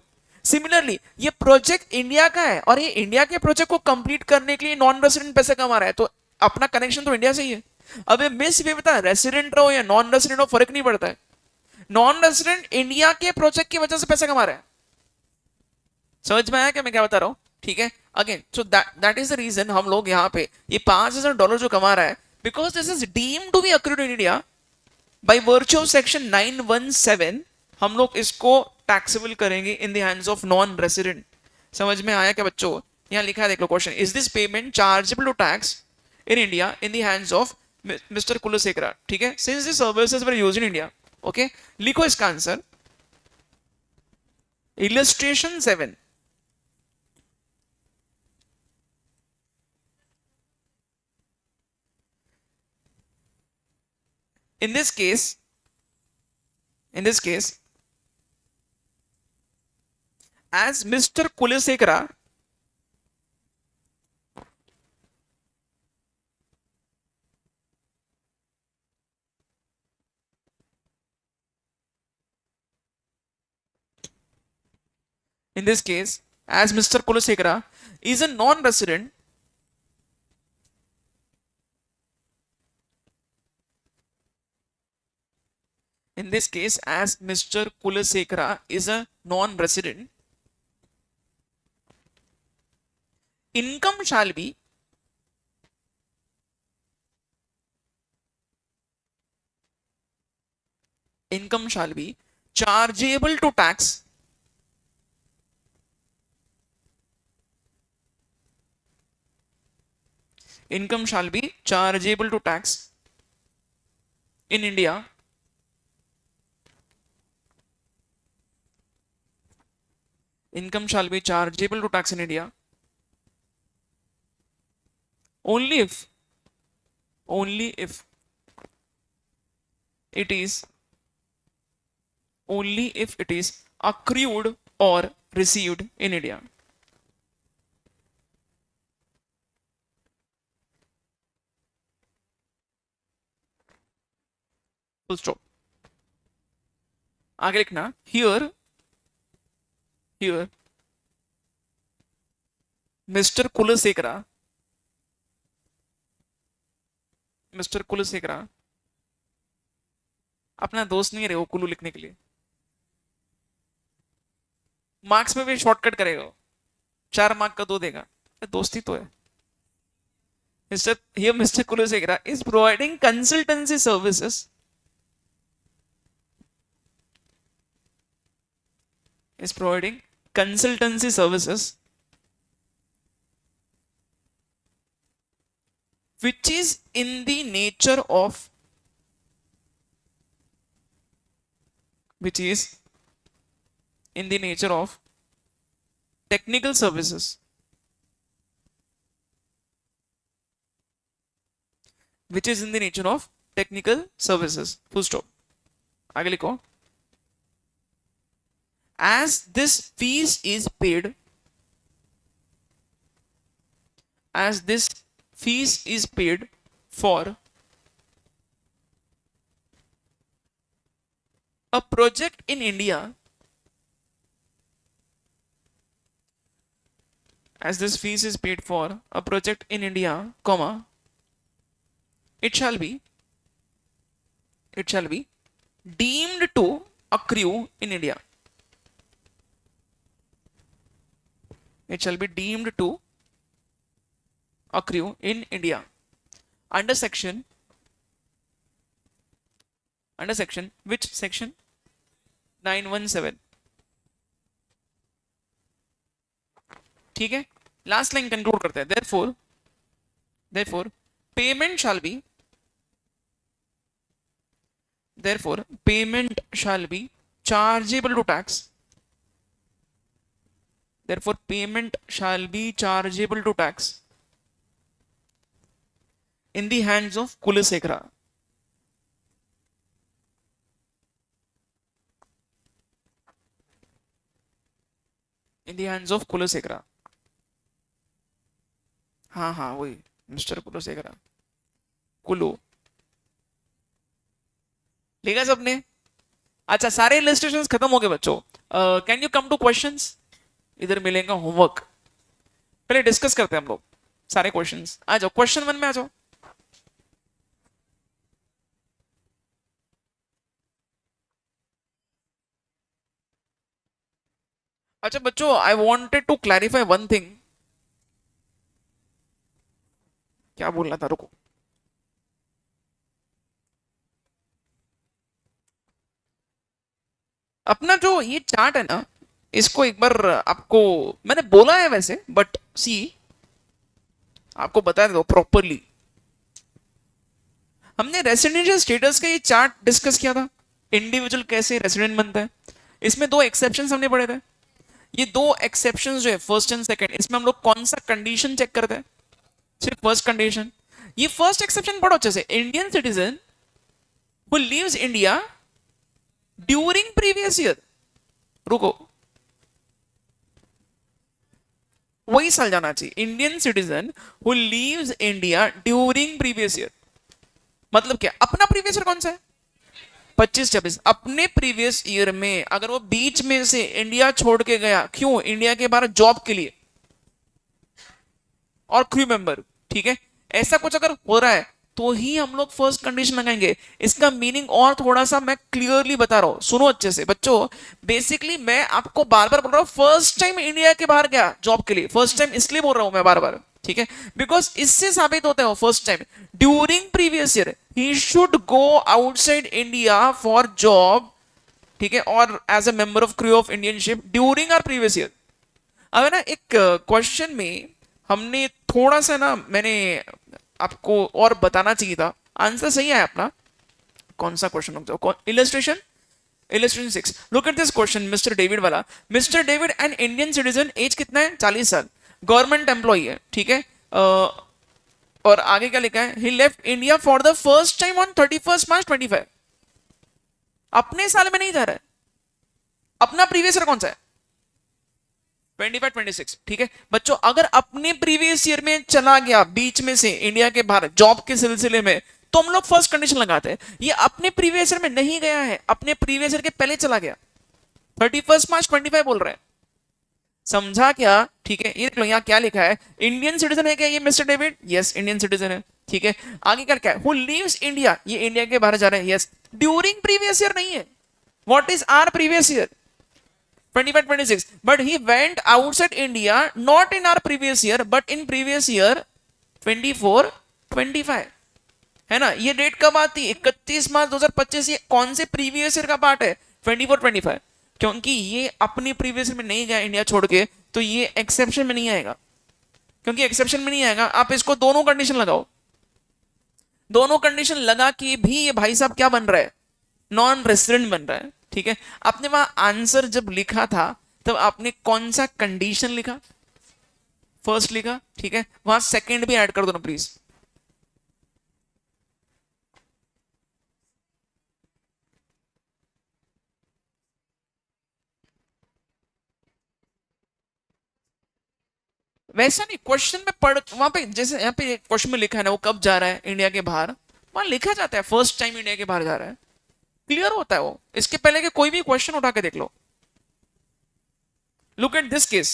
सिमिलरली ये प्रोजेक्ट इंडिया का है और ये इंडिया के प्रोजेक्ट को कंप्लीट करने के लिए नॉन रेसिडेंट पैसे कमा रहा है, तो अपना कनेक्शन तो इंडिया से ही है. अब ये मिस भी बता, रेसिडेंट रहो या नॉन रेसिडेंट हो फर्क नहीं पड़ता है. नॉन रेसिडेंट इंडिया के प्रोजेक्ट की वजह से पैसे कमा रहा है. समझ में आया क्या मैं क्या बता रहा हूं? ठीक है, again so that is the reason हम लोग यहाँ पे ये $5,000 जो कमा रहा है, because this is deemed to be accrued in India by virtue of section 917. हम लोग इसको टैक्सेबल करेंगे in the hands of non resident. समझ में आया क्या बच्चों? यहाँ लिखा है देख लो question, is this payment chargeable to tax in India in the hands of mister Kulashekhara. ठीक है, since this services were used in India. Okay, लिखो इसका आंसर. Illustration 7. in this case in this case as Mr. Kulesekara in this case as Mr. Kulesekara is a non-resident, in this case as Mr. Kulesekara is a non-resident, income shall be chargeable to tax in India income shall be chargeable to tax in India only if it is accrued or received in India. Full stop. आगे लिखना here here mister Kulashekhara, mister Kulashekhara अपना दोस्त नहीं रहे वो कुल्लू लिखने के लिए, मार्क्स में भी शॉर्टकट करेगा वो, 4 मार्क का 2 देगा, दोस्ती तो है। Mister here mister Kulashekhara is providing consultancy services, is providing consultancy services which is in the nature of which is in the nature of technical services which is in the nature of technical services full stop। आगे लिखो as this fees is paid, as this fees is paid for a project in India, as this fees is paid for a project in India, comma, it shall be deemed to accrue in India, it shall be deemed to accrue in India under section which section 917। ठीक है, last line conclude करते हैं therefore payment shall be chargeable to tax, therefore payment shall be chargeable to tax in the hands of Kulashekhara, in the hands of Kulashekhara। हाँ वही mister Kulashekhara, Kullu लेगा सबने। अच्छा सारे इलस्ट्रेशंस खत्म हो गए बच्चों, can you come two questions, इधर मिलेगा होमवर्क, पहले डिस्कस करते हैं हम लोग सारे क्वेश्चंस। आ जाओ क्वेश्चन 1 में आ जाओ। अच्छा बच्चों I wanted to clarify one thing, क्या बोलना था रुको, अपना जो ये चार्ट है ना इसको एक बार आपको मैंने बोला है वैसे, बट सी आपको बता दो प्रॉपरली, हमने रेसिडेंशियल स्टेटस का ये चार्ट डिस्कस किया था, इंडिविजुअल कैसे रेसिडेंट बनता है, इसमें 2 एक्सेप्शंस हमने पढ़े थे। ये 2 एक्सेप्शंस जो है फर्स्ट एंड सेकंड, इसमें हम लोग कौन सा कंडीशन चेक करते हैं, सिर्फ फर्स्ट कंडीशन। ये फर्स्ट एक्सेप्शन पढ़ो अच्छे से, Indian citizen who leaves India during previous year, रुको वही साल जाना चाहिए, Indian citizen who leaves India during previous year, मतलब क्या अपना प्रीवियस ईयर कौन सा है 25-26, अपने प्रीवियस ईयर में अगर वो बीच में से इंडिया छोड़ के गया, क्यों, इंडिया के बाहर जॉब के लिए और क्रू मेंबर, ठीक है, ऐसा कुछ अगर हो रहा है तो ही हम लोग फर्स्ट कंडीशन लगाएंगे। इसका मीनिंग और थोड़ा सा मैं क्लियरली बता रहा हूं, सुनो अच्छे से बच्चों, बेसिकली मैं आपको बार बार बोल रहा हूं फर्स्ट टाइम इंडिया के बाहर गया जॉब के लिए, फर्स्ट टाइम इसलिए बोल रहा हूं मैं बार बार, ठीक है, बिकॉज इससे साबित होता है first time during previous year he should go outside India for job, ठीक है, और as a member of crew of Indian ship during our previous year. अब है ना एक क्वेश्चन में हमने थोड़ा सा ना मैंने आपको और बताना चाहिए था, आंसर सही है अपना, कौन सा क्वेश्चन रुक जाओ, illustration 6, look at this question mister David वाला, mister David an Indian citizen, age कितना है 40 साल, गवर्नमेंट एम्प्लॉई है, ठीक है, और आगे क्या लिखा है, he left India for the first time on 31 March 25, अपने साल में नहीं जा रहा है, अपना प्रीवियस ईयर कौन सा है 25-26, ठीक है बच्चों, अगर अपने प्रीवियस ईयर में चला गया बीच में से इंडिया के बाहर जॉब के सिलसिले में, तो हम लोग फर्स्ट कंडीशन लगाते हैं। ये अपने प्रीवियस ईयर में नहीं गया है, अपने प्रीवियस ईयर के पहले चला गया, 31 मार्च 25 बोल रहे हैं। समझा क्या? ठीक है, ये देख लो यहाँ क्या लिखा है, इंडियन सिटीजन है क्या ये mister David? Yes, Indian citizen है। ठीक है, आगे क्या है, हु लीव्स इंडिया, ये इंडिया के बाहर जा रहे हैं। यस, ड्यूरिंग प्रीवियस ईयर नहीं है। What is our previous year? 25-26, but he went outside India not in our previous year but in previous year 24-25, है ना? ये डेट कब आती है? 31 मार्च 2025। ये कौन से प्रीवियस ईयर का पार्ट है? 24-25, क्योंकि ये अपनी प्रीवियस ईयर में नहीं गया इंडिया छोड़ के, तो ये एक्सेप्शन में नहीं आएगा। क्योंकि एक्सेप्शन में नहीं आएगा, आप इसको दोनों कंडीशन लगाओ, दोनों कंडीशन लगा के भी ये भाई साहब क्या बन रहा है? नॉन रेसिडेंट बन रहा है। ठीक है, आपने वहां आंसर जब लिखा था तब आपने कौन सा कंडीशन लिखा? फर्स्ट लिखा। ठीक है, वहां सेकंड भी ऐड कर दो ना प्लीज। वैसा नहीं, क्वेश्चन में पढ़, वहां पे जैसे यहाँ पे क्वेश्चन में लिखा है ना, वो कब जा रहा है इंडिया के बाहर, वहां लिखा जाता है फर्स्ट टाइम इंडिया के बाहर जा रहा है, क्लियर होता है वो। इसके पहले के कोई भी क्वेश्चन उठा के देख लो। लुक एट दिस केस,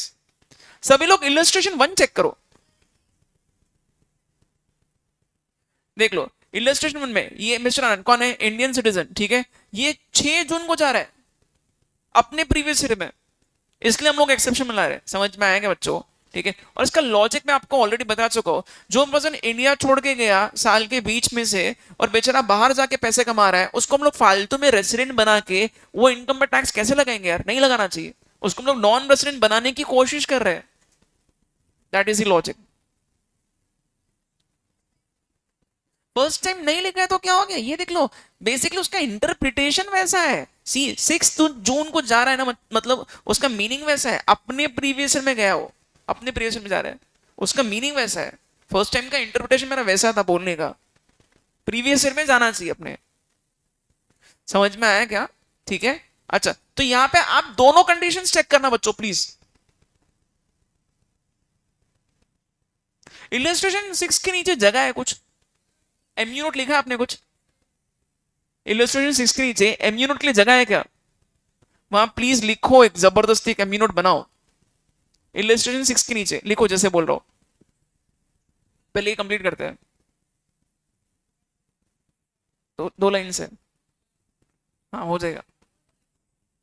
सभी लोग इलस्ट्रेशन 1 चेक करो, देख लो। इलस्ट्रेशन 1 में ये मिस्टर आनंद कौन है? Indian citizen. ठीक है, ये 6 जून को जा रहा है अपने प्रीवियस ईयर में, इसलिए हम लोग एक्सेप्शन में ला रहे हैं। समझ में आएगा बच्चों? ठीक है, और इसका लॉजिक मैं आपको ऑलरेडी बता चुका हूं। जो पर्सन इंडिया छोड़ के गया साल के बीच में से और बेचारा बाहर जाके पैसे कमा रहा है, उसको हम लोग फालतू में रेसिडेंट बना के वो इनकम पर टैक्स कैसे लगाएंगे यार? नहीं लगाना चाहिए। उसको हम लोग नॉन रेसिडेंट बनाने की कोशिश कर रहे हैं। That is the logic. First time नहीं लिखा है तो क्या हो गया? ये देख लो, बेसिकली उसका इंटरप्रिटेशन वैसा है। सी 6 जून को जा रहा है ना, मतलब उसका मीनिंग वैसा है, अपने प्रीवियस ईयर में गया वो, अपने प्रीवियस ईयर में जा रहा है, उसका मीनिंग वैसा है। फर्स्ट टाइम का इंटरप्रिटेशन मेरा वैसा था बोलने का, प्रीवियस ईयर में जाना चाहिए अपने। समझ में आया क्या? ठीक है, अच्छा, तो यहां पे आप दोनों कंडीशंस चेक करना बच्चों प्लीज। इलस्ट्रेशन 6 के नीचे जगह है कुछ, एमयू नोट लिखा है आपने कुछ? इलस्ट्रेशन 6 के नीचे एमयू नोट के लिए जगह है क्या? वहां प्लीज लिखो, एक जबरदस्ती एक एमयू नोट बनाओ। इलस्ट्रेशन 6 के नीचे लिखो जैसे बोल रहा हूं। पहले ये कंप्लीट करते हैं, तो 2 लाइन से, हाँ हो जाएगा।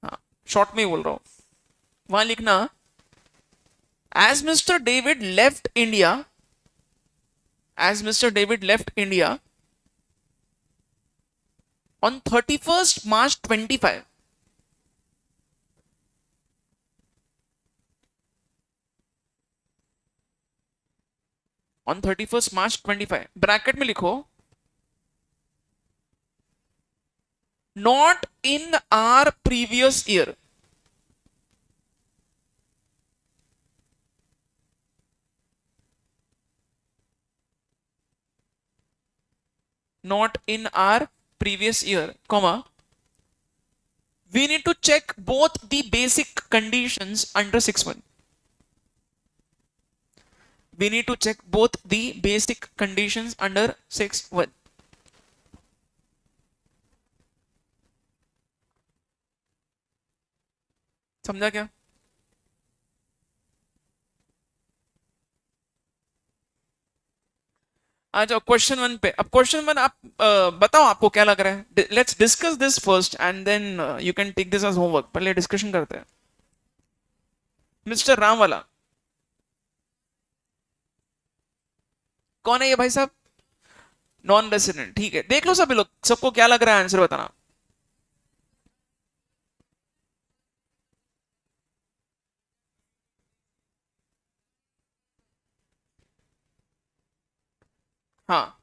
हाँ, शॉर्ट में ही बोल रहा हूं। वहां लिखना, as mister David left India, as mister David left India on 31st March 25, on 31st March 25 bracket में लिखो, not in our previous year, not in our previous year, comma, we need to check both the basic conditions under 6(1). We need to check both the basic conditions under 6(1). समझा क्या? आ जाओ question 1 पे। अब question 1 आप बताओ आपको क्या लग रहा है? Let's discuss this first and then you can take this as homework. पहले डिस्कशन करते हैं। मिस्टर राम वाला कौन है ये भाई साहब? Non resident. ठीक है, देख लो सभी लोग, सबको क्या लग रहा है, आंसर बताना। हाँ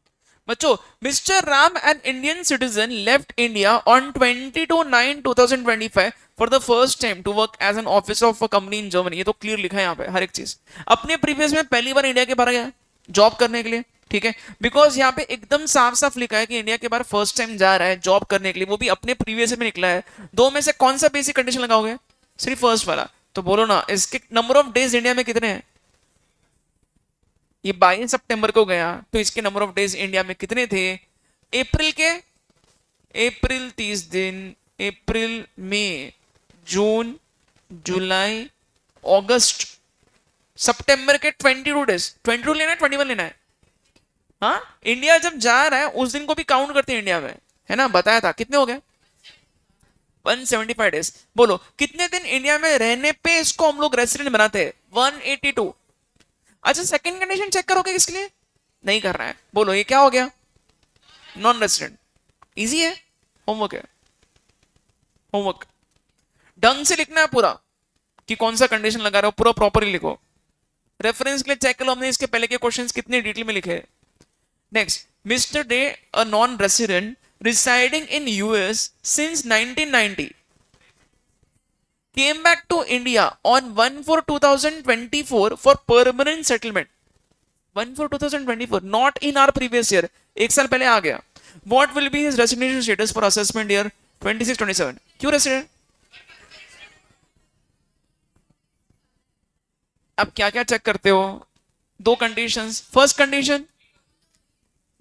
बच्चों, mister Ram an Indian citizen left India on 22/9/2025 for the first time to work as an officer of a company in Germany. ये तो क्लियर लिखा है यहाँ पे हर एक चीज। अपने प्रीवियस में पहली बार इंडिया के बाहर गया जॉब करने के लिए। ठीक है, बिकॉज यहाँ पे एकदम साफ साफ लिखा है कि इंडिया के बाहर फर्स्ट टाइम जा रहा है जॉब करने के लिए, वो भी अपने प्रीवियस में निकला है। दो में से कौन सा बेसिक कंडीशन लगाओगे? सिर्फ फर्स्ट वाला। तो बोलो ना, इसके नंबर ऑफ डेज इंडिया में कितने हैं? ये 22 सितंबर को गया, तो इसके नंबर ऑफ डेज इंडिया में कितने थे? अप्रैल के, अप्रैल 30 दिन, अप्रैल मई जून जुलाई अगस्त सितंबर के 22 डेज, 22 लेना है 21 लेना है? हाँ, इंडिया जब जा रहा है उस दिन को भी काउंट करते हैं इंडिया में, है ना, बताया था। कितने हो गए? 175 डेज। बोलो कितने दिन इंडिया में रहने पे इसको हम लोग रेसिडेंट बनाते हैं? 182। अच्छा, सेकंड कंडीशन चेक करोगे किसके लिए? नहीं कर रहा है, बोलो ये क्या हो गया? Non resident. इजी है, होमवर्क है, होमवर्क। ढंग से लिखना है पूरा, कि कौन सा कंडीशन लगा रहे हो, पूरा प्रॉपरली लिखो। रेफरेंस के लिए चेक करो हमने इसके पहले के क्वेश्चंस कितने डिटेल में लिखे हैं। Next, mister day, a non resident residing in US since 1990, came back to India on 1/4/2024 for permanent settlement. 1/4/2024, not in our previous year, एक साल पहले आ गया। What will be his residency status for assessment year 26-27? क्यों resident? अब क्या क्या check करते हो? दो कंडीशंस। फर्स्ट कंडीशन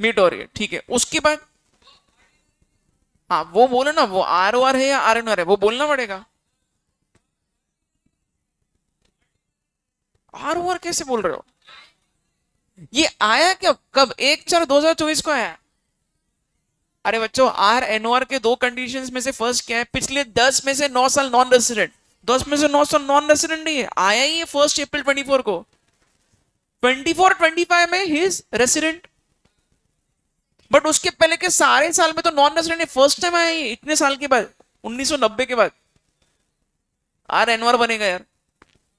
मीट हो रही है, ठीक है। उसके बाद हाँ वो बोलो ना, वो आर ओ आर है या आर एन आर है, वो बोलना पड़ेगा। आर ओ आर कैसे बोल रहे हो? ये आया क्या, कब? 1/4/2024 को आया। अरे बच्चों, आर एन ओ आर के दो कंडीशंस में से फर्स्ट क्या है? पिछले 10 में से 9 साल नॉन रेसिडेंट। 10 में से 9 साल नॉन रेसिडेंट नहीं है, आया ही है 1 अप्रैल 24 को। 24-25 में हिज रेसिडेंट, बट उसके पहले के सारे साल में तो नॉन रेसिडेंट है। फर्स्ट टाइम आया ये इतने साल के बाद, 1990 के बाद। आर एन ओ आर बनेगा यार।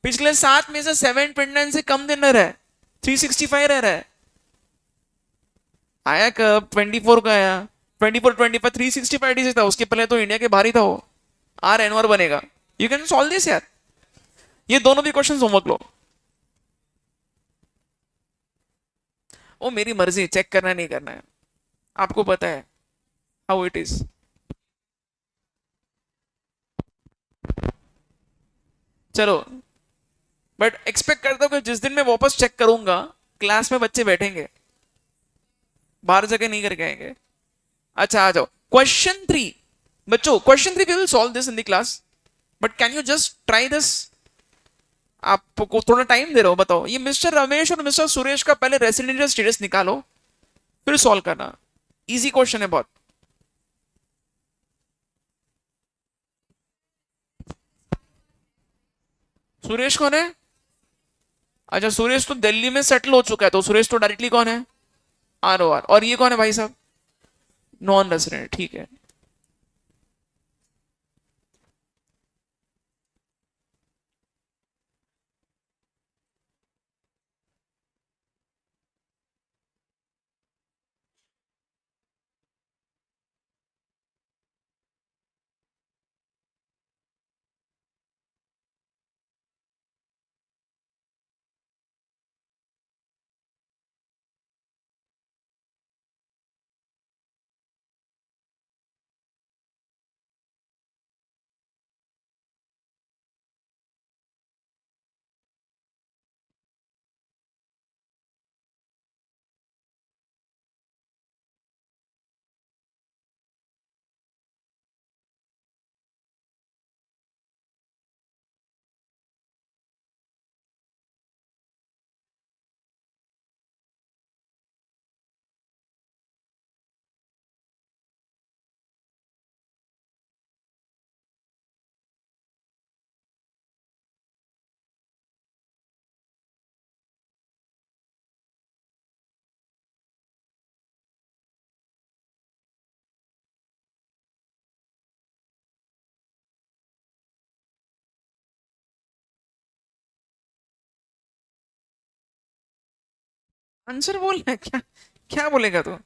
पिछले 7 में से 729 से कम दिन रह रहा है, 365 रह रहा है। आया कब? 24 का आया। 24-25 365 डेज था, उसके पहले तो इंडिया के बाहर ही था वो। आर एन ओ आर बनेगा। यू कैन सॉल्व दिस यार, ये दोनों भी क्वेश्चन होमवर्क लो। वो मेरी मर्जी, चेक करना नहीं करना है, आपको पता है हाउ इट इज। चलो, बट एक्सपेक्ट करता हूँ कि जिस दिन मैं वापस चेक करूंगा क्लास में बच्चे बैठेंगे, बाहर जगह नहीं करके आएंगे। अच्छा आ जाओ, क्वेश्चन 3। बच्चों question 3 we will solve this in the class, but can you just try this? आपको थोड़ा टाइम दे रहा हूं, बताओ। ये मिस्टर रमेश और मिस्टर सुरेश का पहले रेसिडेंशियल स्टेटस निकालो, फिर सॉल्व करना। इजी क्वेश्चन है बहुत। सुरेश कौन है? अच्छा, सुरेश तो दिल्ली में सेटल हो चुका है, तो सुरेश तो डायरेक्टली कौन है? R O R. और ये कौन है भाई साहब? नॉन रेसिडेंट, ठीक है। आंसर बोलना है क्या? क्या बोलेगा तू?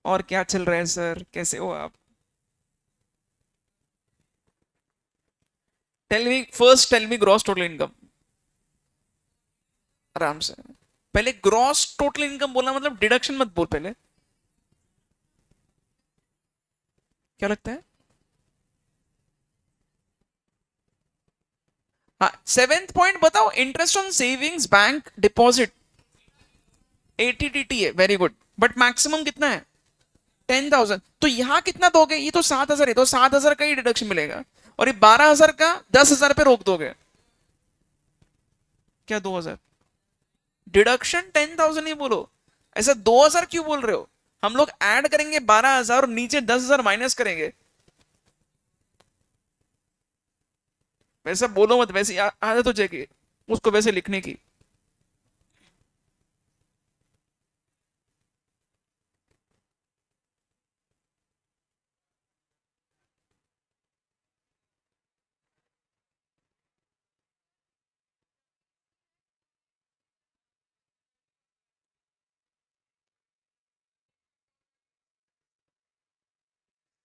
और क्या चल रहा है सर, कैसे हो आप? Tell me first, tell me gross total income. आराम से, पहले ग्रॉस टोटल इनकम बोलना मतलब डिडक्शन मत बोल पहले। क्या लगता है? हाँ, सेवेंथ पॉइंट बताओ, interest on savings bank deposit. एटीटीटी है, वेरी गुड, बट मैक्सिमम कितना है? 10,000। तो यहां कितना दोगे? ये तो 7,000 है, तो 7,000 का ही डिडक्शन मिलेगा, और ये 12,000 का 10,000 पे रोक दोगे। क्या 2,000? डिडक्शन 10,000 ही बोलो, ऐसा 2,000 क्यों बोल रहे हो? हम लोग ऐड करेंगे 12,000 और नीचे 10,000 माइनस करेंगे। वैसा बोलो मत, वैसी आदत हो जाएगी उसको वैसे लिखने की।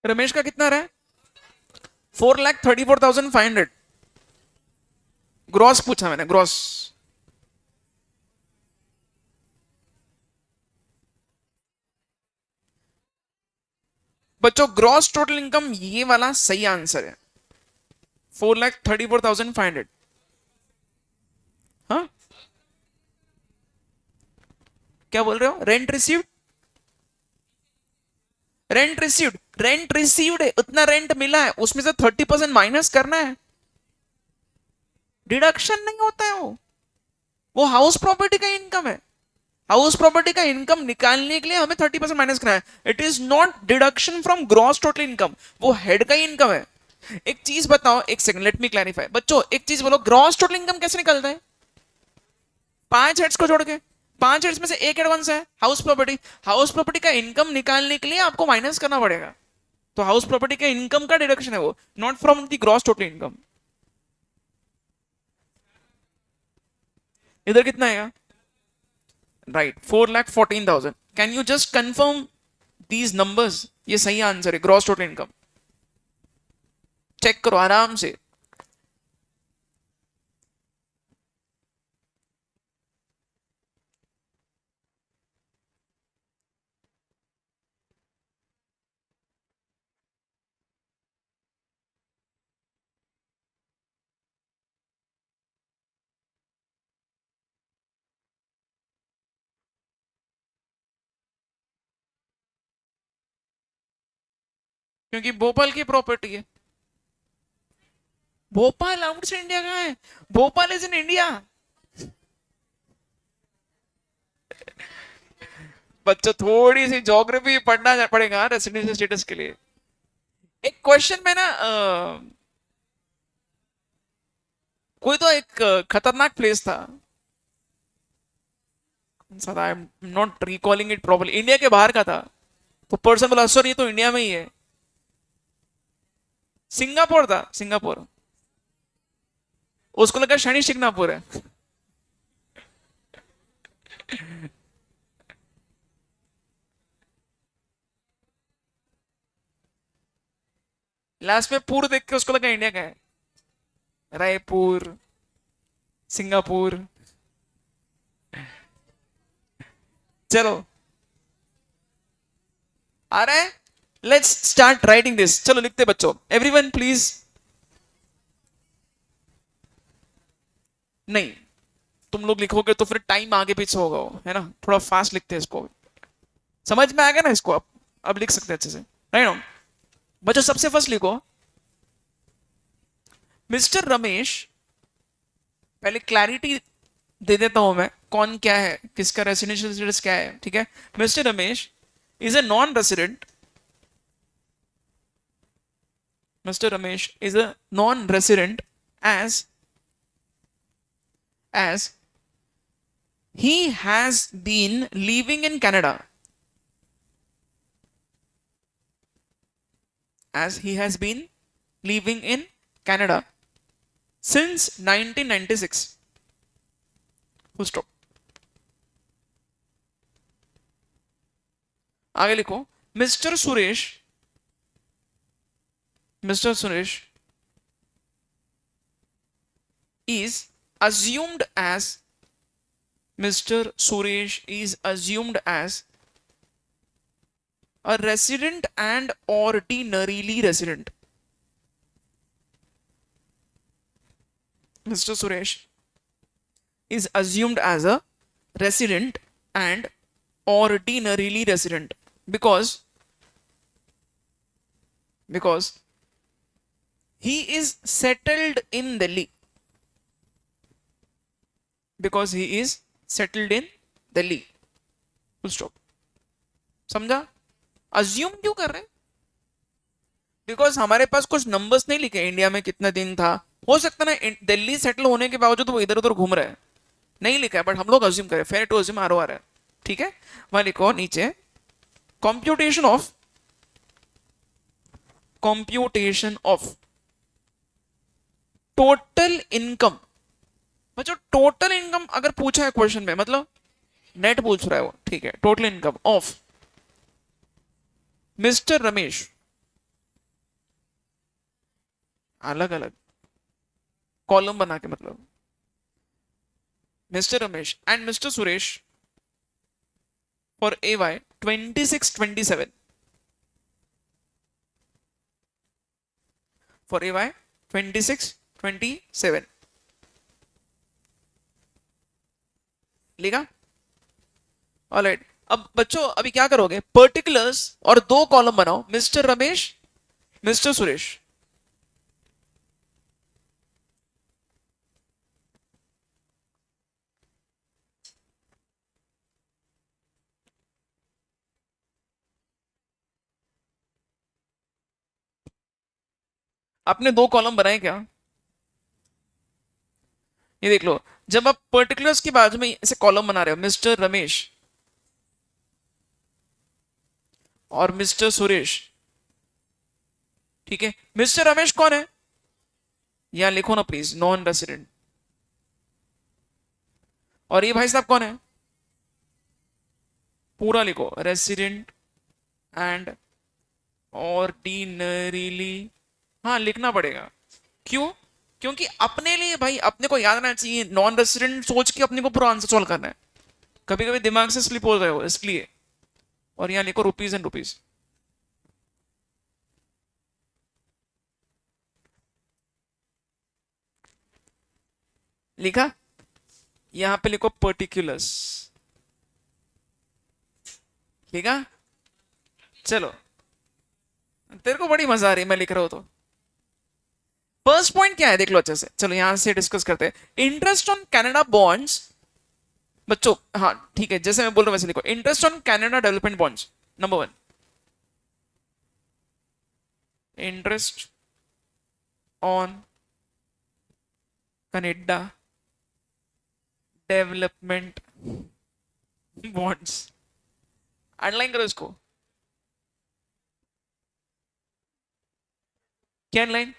रमेश का कितना रहा है? 4,34,500। ग्रॉस पूछा मैंने, ग्रॉस। बच्चों ग्रॉस टोटल इनकम ये वाला सही आंसर है, 4,34,500। हाँ, क्या बोल रहे हो? Rent received, rent received, rent received है, उतना रेंट मिला है, उसमें से 30% माइनस करना है। डिडक्शन नहीं होता है वो हाउस प्रॉपर्टी का इनकम है। हाउस प्रॉपर्टी का इनकम निकालने के लिए हमें 30% माइनस करना है। It is not deduction from gross total income, वो हेड का ही इनकम है। एक चीज बताओ, एक सेकंड, लेट मी क्लैरिफाई। बच्चों एक चीज बोलो, ग्रॉस टोटल इनकम कैसे निकलता है? 5 हेड्स को जोड़ के। 5 हेड्स में से एक हेड कौन सा है? House property. हाउस प्रॉपर्टी का इनकम निकालने के लिए आपको माइनस करना पड़ेगा, तो हाउस प्रॉपर्टी के इनकम का डिडक्शन है वो, not from the gross total income. इधर कितना आएगा? Right, 4,14,000। Can you just confirm these numbers? ये सही आंसर है, ग्रॉस टोटल इनकम। चेक करो आराम से। क्योंकि भोपाल की प्रॉपर्टी है। भोपाल आउटसाइड इंडिया कहाँ है? Bhopal is in India. बच्चों थोड़ी सी ज्योग्राफी पढ़ना पड़ेगा रेसिडेंशियल स्टेटस के लिए। एक क्वेश्चन में ना कोई तो एक खतरनाक प्लेस था, I am not recalling it properly, India के बाहर का था। तो पर्सन बोला सर ये तो इंडिया में ही है। सिंगापुर था, सिंगापुर। उसको लगा शनि सिंगापुर है। लास्ट में पूर देख के उसको लगा इंडिया का है। रायपुर, सिंगापुर। चलो आ रहा है, लेट्स स्टार्ट राइटिंग दिस। चलो लिखते बच्चों, एवरीवन प्लीज। नहीं, तुम लोग लिखोगे तो फिर टाइम आगे पीछे होगा है ना, थोड़ा फास्ट लिखते हैं इसको। समझ में आ गया ना इसको? अब लिख सकते हैं अच्छे से, राइट? बच्चों सबसे फर्स्ट लिखो, मिस्टर रमेश। पहले क्लैरिटी दे देता हूं मैं, कौन क्या है, किसका रेसिडेंशियल स्टेटस क्या है, ठीक है? Mister Ramesh is a non resident. Mr. Ramesh is a non-resident as he has been living in Canada. As he has been living in Canada since 1996. Full stop. आगे लिखो, mister Suresh, mister Suresh is assumed as, Mr. Suresh is assumed as a resident and ordinarily resident. Mr. Suresh is assumed as a resident and ordinarily resident because he is settled in Delhi, because he is settled in Delhi, full stop. समझा? Assume क्यों कर रहे हैं? Because हमारे पास कुछ numbers नहीं लिखे India में कितना दिन था। हो सकता ना दिल्ली सेटल होने के बावजूद वो इधर उधर घूम रहा है, नहीं लिखा है, बट हम लोग अज्यूम करें, fair to assume R O R है, ठीक है। वहां लिखो नीचे कंप्यूटेशन ऑफ टोटल इनकम। बच्चों टोटल इनकम अगर पूछा है क्वेश्चन में, मतलब नेट पूछ रहा है वो, ठीक है। Total income of mister Ramesh, अलग अलग कॉलम बना के, मतलब mister Ramesh and mister Suresh for AY 26-27, for AY 26-27 लिखा। ऑलराइट, अब बच्चों अभी क्या करोगे, पर्टिकुलर्स और दो कॉलम बनाओ, मिस्टर रमेश, मिस्टर सुरेश। आपने दो कॉलम बनाए क्या? ये देख लो, जब आप पर्टिकुलर्स के बाजू में ऐसे कॉलम बना रहे हो, मिस्टर रमेश और मिस्टर सुरेश, ठीक है। मिस्टर रमेश कौन है? यहां लिखो ना प्लीज, नॉन रेसिडेंट। और ये भाई साहब कौन है? पूरा लिखो, रेसिडेंट एंड ऑर्डिनरीली। हाँ लिखना पड़ेगा, क्यों? क्योंकि अपने लिए भाई, अपने को याद रहना चाहिए, नॉन रेसिडेंट सोच के अपने को पूरा आंसर सॉल्व करना है, कभी कभी दिमाग से स्लिप हो रहे हो इसलिए। और यहां लिखो रुपीज एंड रुपीज। लिखा? यहां पे लिखो पर्टिकुलर्स। लिखा? चलो, तेरे को बड़ी मजा आ रही है मैं लिख रहा हूं तो। फर्स्ट पॉइंट क्या है देख लो अच्छे से, चलो यहां से डिस्कस करते हैं। इंटरेस्ट ऑन कनाडा बॉन्ड्स, बच्चों हाँ ठीक है, जैसे मैं बोल रहा हूं वैसे लिखो, interest on Canada development bonds, number 1, interest on Canada development bonds. Underline करो इसको। क्या अंडरलाइन?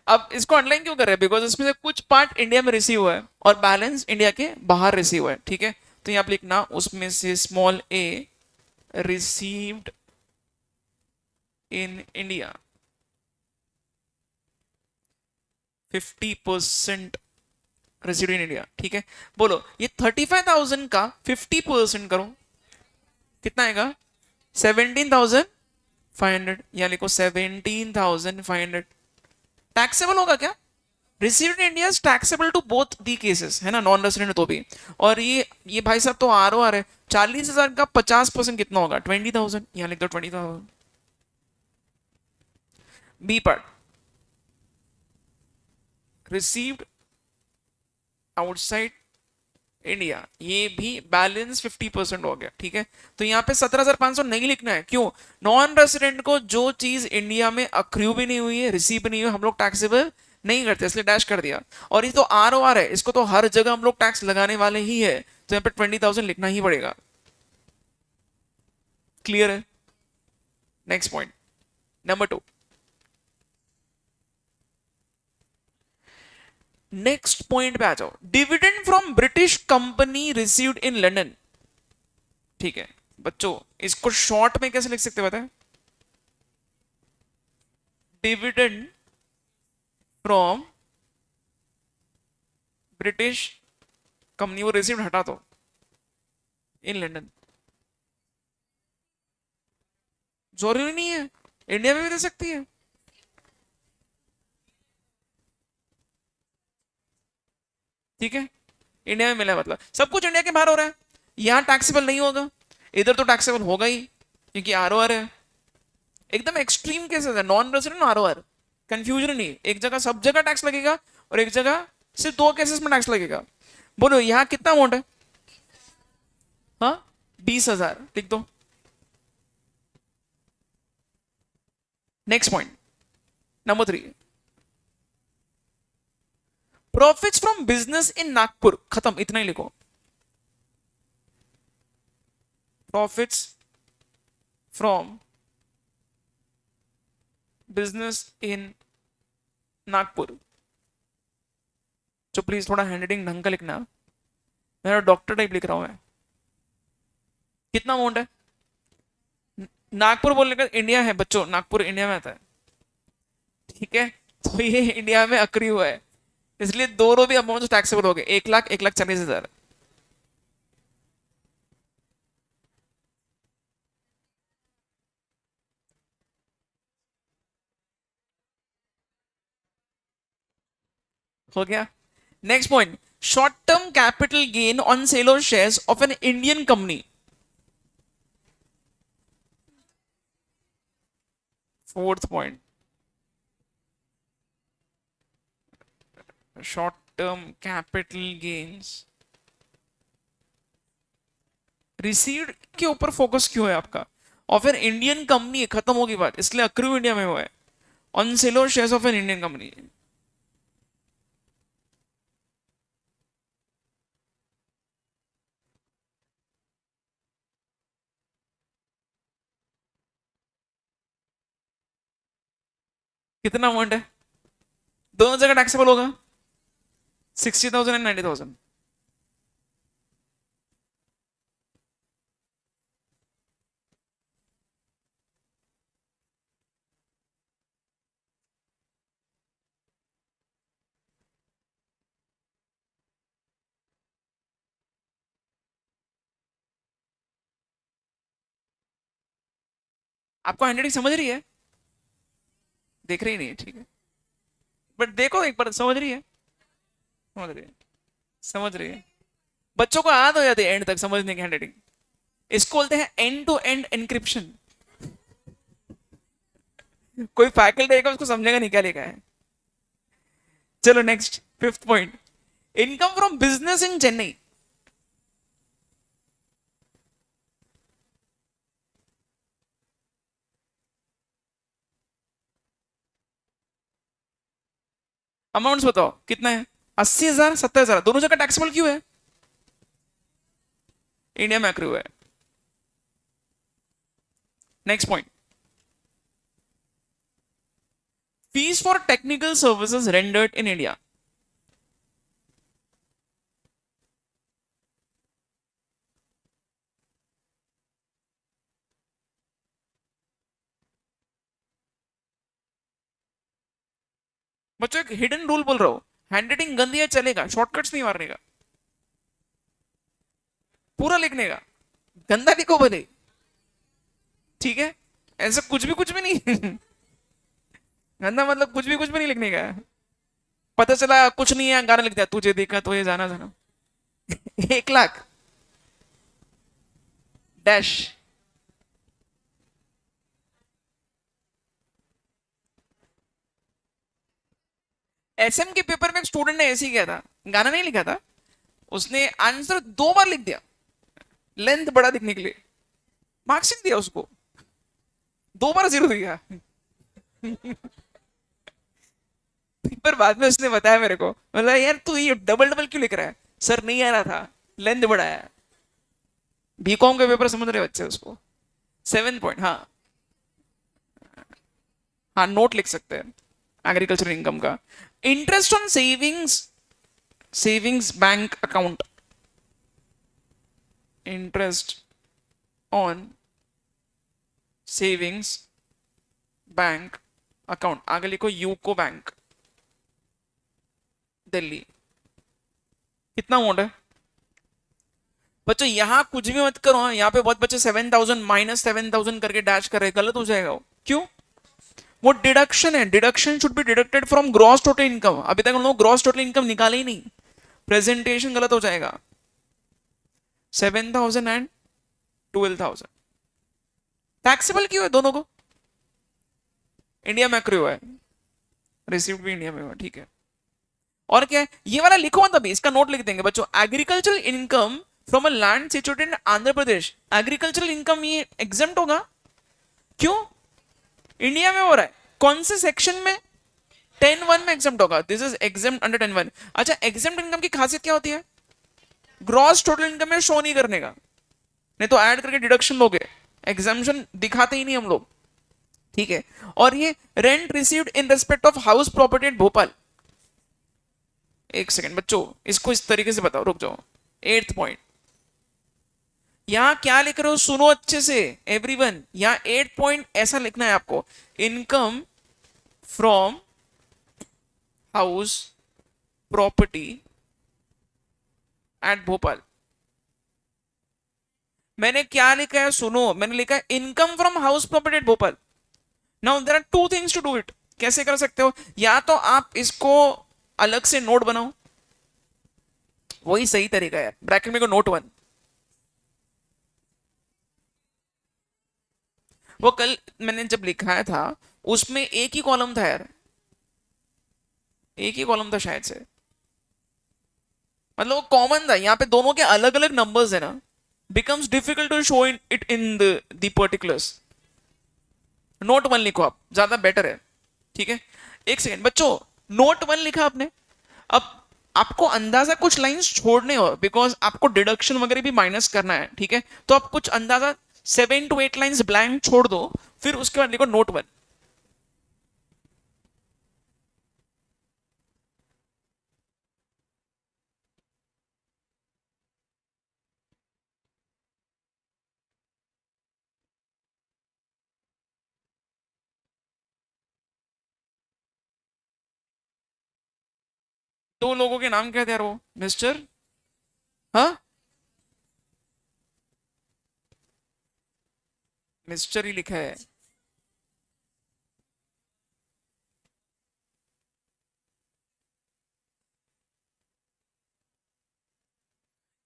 अब इसको अंडरलाइन क्यों कर रहे हैं? बिकॉज इसमें से कुछ पार्ट इंडिया में रिसीव हुआ है और बैलेंस इंडिया के बाहर रिसीव हुआ है, ठीक है। तो यहां पर लिखना उसमें से small a received in India 50% received in India, ठीक है। बोलो ये 35,000 का 50% करो, कितना आएगा? 17,500। यहां लिखो 17,500। टैक्सेबल होगा क्या? Received in India taxable to both the cases, है ना, नॉन रेसिडेंट तो भी। और ये भाई साहब तो ROR है, 40,000 का 50% कितना होगा? 20,000। यहां लिख दो 20,000। B part, received outside India, ये भी बैलेंस 50% हो गया, ठीक है। तो यहाँ पे 17,500 नहीं लिखना है, क्यों? नॉन रेसिडेंट को जो चीज इंडिया में अक्रू भी नहीं हुई है, रिसीव भी नहीं हुई, हम लोग टैक्सेबल नहीं करते, इसलिए डैश कर दिया। और ये तो ROR है, इसको तो हर जगह हम लोग टैक्स लगाने वाले ही है, तो यहाँ पे 20,000 लिखना ही पड़ेगा। क्लियर है? Next point, number 2। Next point पे आ जाओ, dividend from British company received in London, ठीक है। बच्चों इसको शॉर्ट में कैसे लिख सकते हैं बताएं? डिविडेंड फ्रॉम ब्रिटिश कंपनी, वो रिसीव्ड हटा दो, इन लंदन। जरूरी नहीं है, इंडिया में भी दे सकती है, ठीक है। इंडिया में मिला मतलब सब कुछ इंडिया के बाहर हो रहा है, यहां टैक्सेबल नहीं होगा, इधर तो टैक्सेबल होगा ही क्योंकि आरओआर है। एकदम एक्सट्रीम केसेस है, नॉन रेजिडेंट आरओआर, कंफ्यूजन नहीं, एक जगह सब जगह टैक्स लगेगा और एक जगह सिर्फ दो केसेस में टैक्स लगेगा। बोलो यहाँ कितना अमाउंट है? हाँ, 20,000 लिख दो। Next point number 3, profits from business in Nagpur, खत्म, इतना ही लिखो। Profits from business in Nagpur. तो प्लीज थोड़ा हैंडराइटिंग ढंग का लिखना, मेरा डॉक्टर टाइप लिख रहा हूं मैं। कितना अमाउंट है? नागपुर बोलने का इंडिया है बच्चों, नागपुर इंडिया में आता है, ठीक है? तो ये इंडिया में अक्री हुआ है, इसलिए दोनों भी अमाउंट टैक्सेबल हो गए, 1 लाख 1,40,000। हो गया। Next point, short term capital gain on sale of shares of an Indian company. Fourth point, short term capital gains received के ऊपर फोकस क्यों है आपका? ऑफ एन इंडियन कंपनी, खत्म होगी बात, इसलिए अक्रू इंडिया में हुआ है, on sale of shares of an Indian company. कितना अमाउंट है? दोनों जगह टैक्सेबल होगा, 60,000 एंड 90,000। आपको हैंडराइटिंग समझ रही है? देख रही नहीं है, ठीक है, बट देखो एक बार, समझ रही है? समझ रही है, समझ रही है। बच्चों को आदत हो जाती है एंड तक समझने की हैंडराइटिंग, इसको बोलते हैं एंड टू एंड एनक्रिप्शन। कोई फैकल्टी आएगा उसको समझेगा नहीं क्या लिखा है। चलो next, fifth point, income from business in Chennai. Amounts बताओ कितना है? 80,000, 70,000, दोनों जगह टैक्सेबल क्यों है? इंडिया में अक्रू है। Next point, fees for technical services rendered in India. बच्चों एक हिडन रूल बोल रहा हूं, हैंडराइटिंग गंदी है चलेगा, शॉर्टकट्स नहीं मारने का, पूरा लिखने का, गंदा लिखो भले, ठीक है? ऐसा कुछ भी नहीं। गंदा मतलब कुछ भी नहीं लिखने का। पता चला कुछ नहीं है, गाना लिख दिया, तुझे देखा तो ये जाना जाना। 1 लाख डैश। एसएम के पेपर में एक स्टूडेंट ने ऐसे ही किया था, गाना नहीं लिखा था, उसने आंसर 2 बार लिख दिया लेंथ बड़ा दिखने के लिए, मार्क्स नहीं दिया उसको, 2 बार 0 दिया। पर बाद में उसने बताया मेरे को, बोला यार तू ये डबल डबल क्यों लिख रहा है? सर नहीं आ रहा था, लेंथ बड़ा है। बीकॉम के पेपर समझ रहे बच्चे उसको। 7 पॉइंट, हाँ, हाँ नोट लिख सकते हैं एग्रीकल्चर इनकम का। Interest on savings, savings bank account, interest on savings bank account, आगे लिखो यूको बैंक दिल्ली। कितना अमाउंट है? बच्चों यहां कुछ भी मत करो, यहाँ पे बहुत बच्चे 7,000 -7,000 करके डैश कर रहे, गलत हो जाएगा वो। क्यों? वो डिडक्शन है, deduction should be deducted from gross total income, अभी तक हम लोग ग्रॉस टोटल इनकम निकाले ही नहीं, प्रेजेंटेशन गलत हो जाएगा। 7,000 एंड 12,000। टैक्सेबल क्यों है दोनों को? इंडिया में accrue है, रिसीव्ड भी इंडिया में हुआ, ठीक है। और क्या है ये वाला, लिखो मत अभी, इसका नोट लिख देंगे बच्चों। Agricultural income from a land situated in Andhra Pradesh, agricultural income ये एग्जेम्प्ट होगा। क्यों? इंडिया में हो रहा है। कौन से सेक्शन में? 10(1) में एग्जेम्प्ट होगा। This is exempt under 10(1). अच्छा, एग्जेम्प्ट इनकम की खासियत क्या होती है? ग्रॉस टोटल इनकम में शो नहीं करने का, नहीं तो ऐड करके डिडक्शन लोगे। एग्जाम्पशन दिखाते ही नहीं हम लोग, ठीक है। और ये rent received in respect of house property at Bhopal. एक सेकंड बच्चों, इसको इस तरीके से बताओ, रुक जाओ। 8th पॉइंट, यहां क्या लिख रहे हो सुनो अच्छे से एवरीवन। यहां 8th पॉइंट ऐसा लिखना है आपको, income from house property at Bhopal. मैंने क्या लिखा है सुनो, मैंने लिखा है income from house property at Bhopal. Now there are two things to do it. कैसे कर सकते हो? या तो आप इसको अलग से नोट बनाओ, वही सही तरीका है। ब्रैकेट में को नोट 1। वो कल मैंने जब लिखाया था उसमें एक ही कॉलम था यार, एक ही कॉलम था शायद से, मतलब वो कॉमन था। यहाँ पे दोनों के अलग अलग नंबर्स है ना, becomes difficult to show it in the particulars. Note 1 लिखो आप, ज्यादा बेटर है, ठीक है। एक सेकेंड बच्चों, नोट 1 लिखा आपने। अब आपको अंदाजा कुछ लाइंस छोड़ने हो, बिकॉज आपको डिडक्शन वगैरह भी माइनस करना है, ठीक है। तो आप कुछ अंदाजा 7 to 8 लाइंस ब्लैंक छोड़ दो, फिर उसके बाद लिखो नोट 1। दो लोगों के नाम क्या थे यार वो, मिस्टर, हाँ मिस्टर ही लिखा है।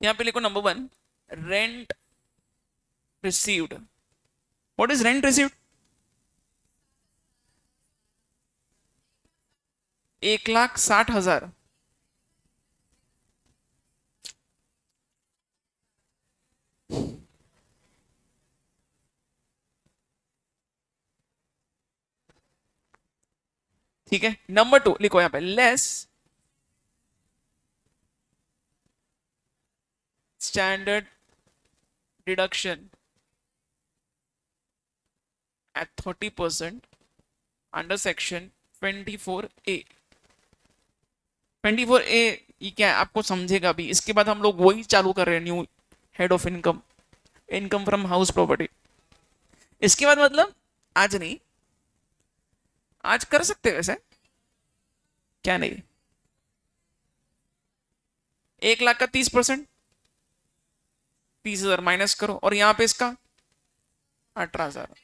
यहाँ पे लिखो number 1, rent received. What is rent received? 1,60,000। ठीक है, नंबर 2 लिखो यहाँ पे, less standard deduction at 30% under section 24A। 24A ये क्या है आपको समझेगा अभी। इसके बाद हम लोग वही चालू कर रहे हैं, new head of income, income from house property. इसके बाद मतलब आज नहीं, आज कर सकते हैं वैसे, क्या नहीं। 1 लाख का 30%, 30,000 माइनस करो, और यहां पे इसका 18,000।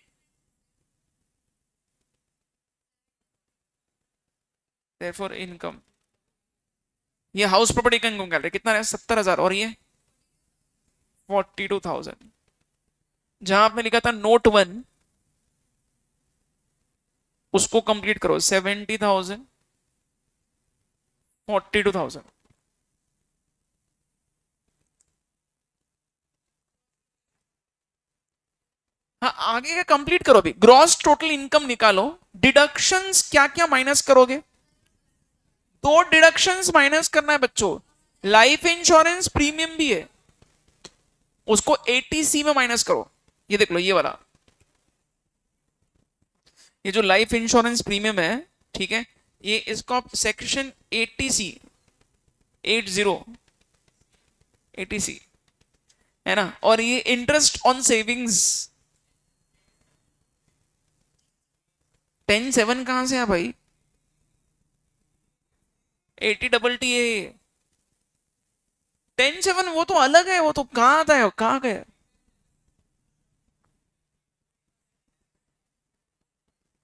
therefore इनकम, ये हाउस प्रॉपर्टी का इनकम क्या कितना है, 70,000, और ये 42,000। जहां आपने लिखा था नोट 1 उसको कंप्लीट करो, 70,000, 42,000। हाँ आगे का कंप्लीट करो भी। ग्रॉस टोटल इनकम निकालो, डिडक्शंस क्या क्या माइनस करोगे? दो डिडक्शंस माइनस करना है बच्चों। लाइफ इंश्योरेंस प्रीमियम भी है, उसको 80C में माइनस करो। ये देख लो ये वाला, ये जो लाइफ इंश्योरेंस प्रीमियम है, ठीक है, ये इसको आप सेक्शन 80C, 80 है ना। और ये इंटरेस्ट ऑन सेविंग्स 10(7) कहां से है भाई? 80TT है 10(7), वो तो अलग है, वो तो कहां आता है, कहां गया?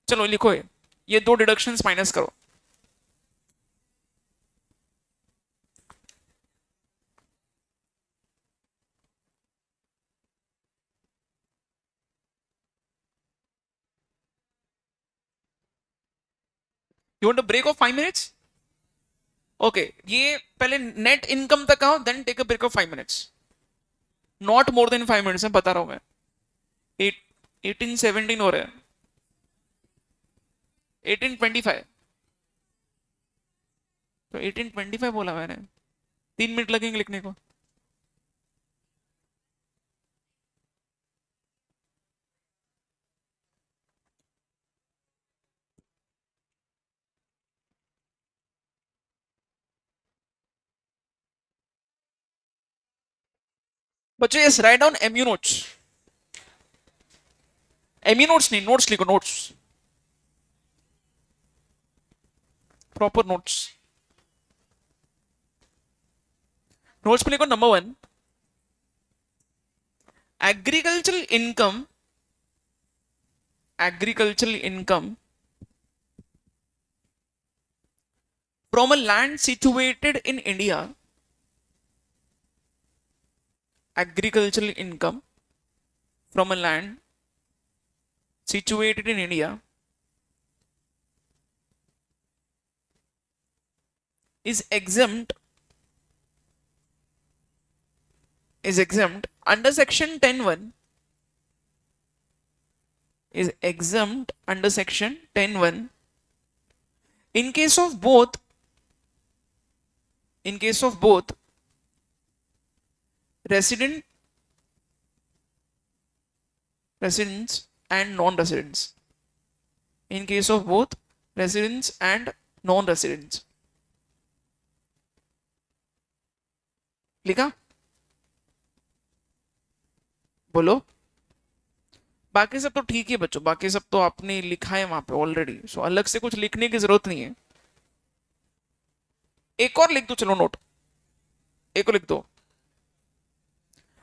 चलो लिखो ये दो डिडक्शंस माइनस करो। You want a break of 5 minutes? Okay, ये पहले नेट इनकम तक आओ, then take a break of 5 minutes, not more than 5 minutes में बता रहा हूं मैं। 1817 हो रहा है, 1825, तो 1825 बोला मैंने, 3 मिनट लगेंगे लिखने को। बच्चों yes, write down MU notes, MU notes नहीं, नोट्स लिखो, नोट्स, प्रॉपर नोट्स। नोट्स पे लिखो number 1, agricultural income, agricultural income from a land situated in India, agricultural income from a land situated in India is exempt, under section 10(1), is exempt under section 10(1) in case of both, in case of both resident, residents and non-residents, in case of both residents and non-residents। लिखा? बोलो। बाकी सब तो ठीक है बच्चों, बाकी सब तो आपने लिखा है वहां पे ऑलरेडी, सो अलग से कुछ लिखने की जरूरत नहीं है। एक और लिख दो, चलो नोट, एक और लिख दो,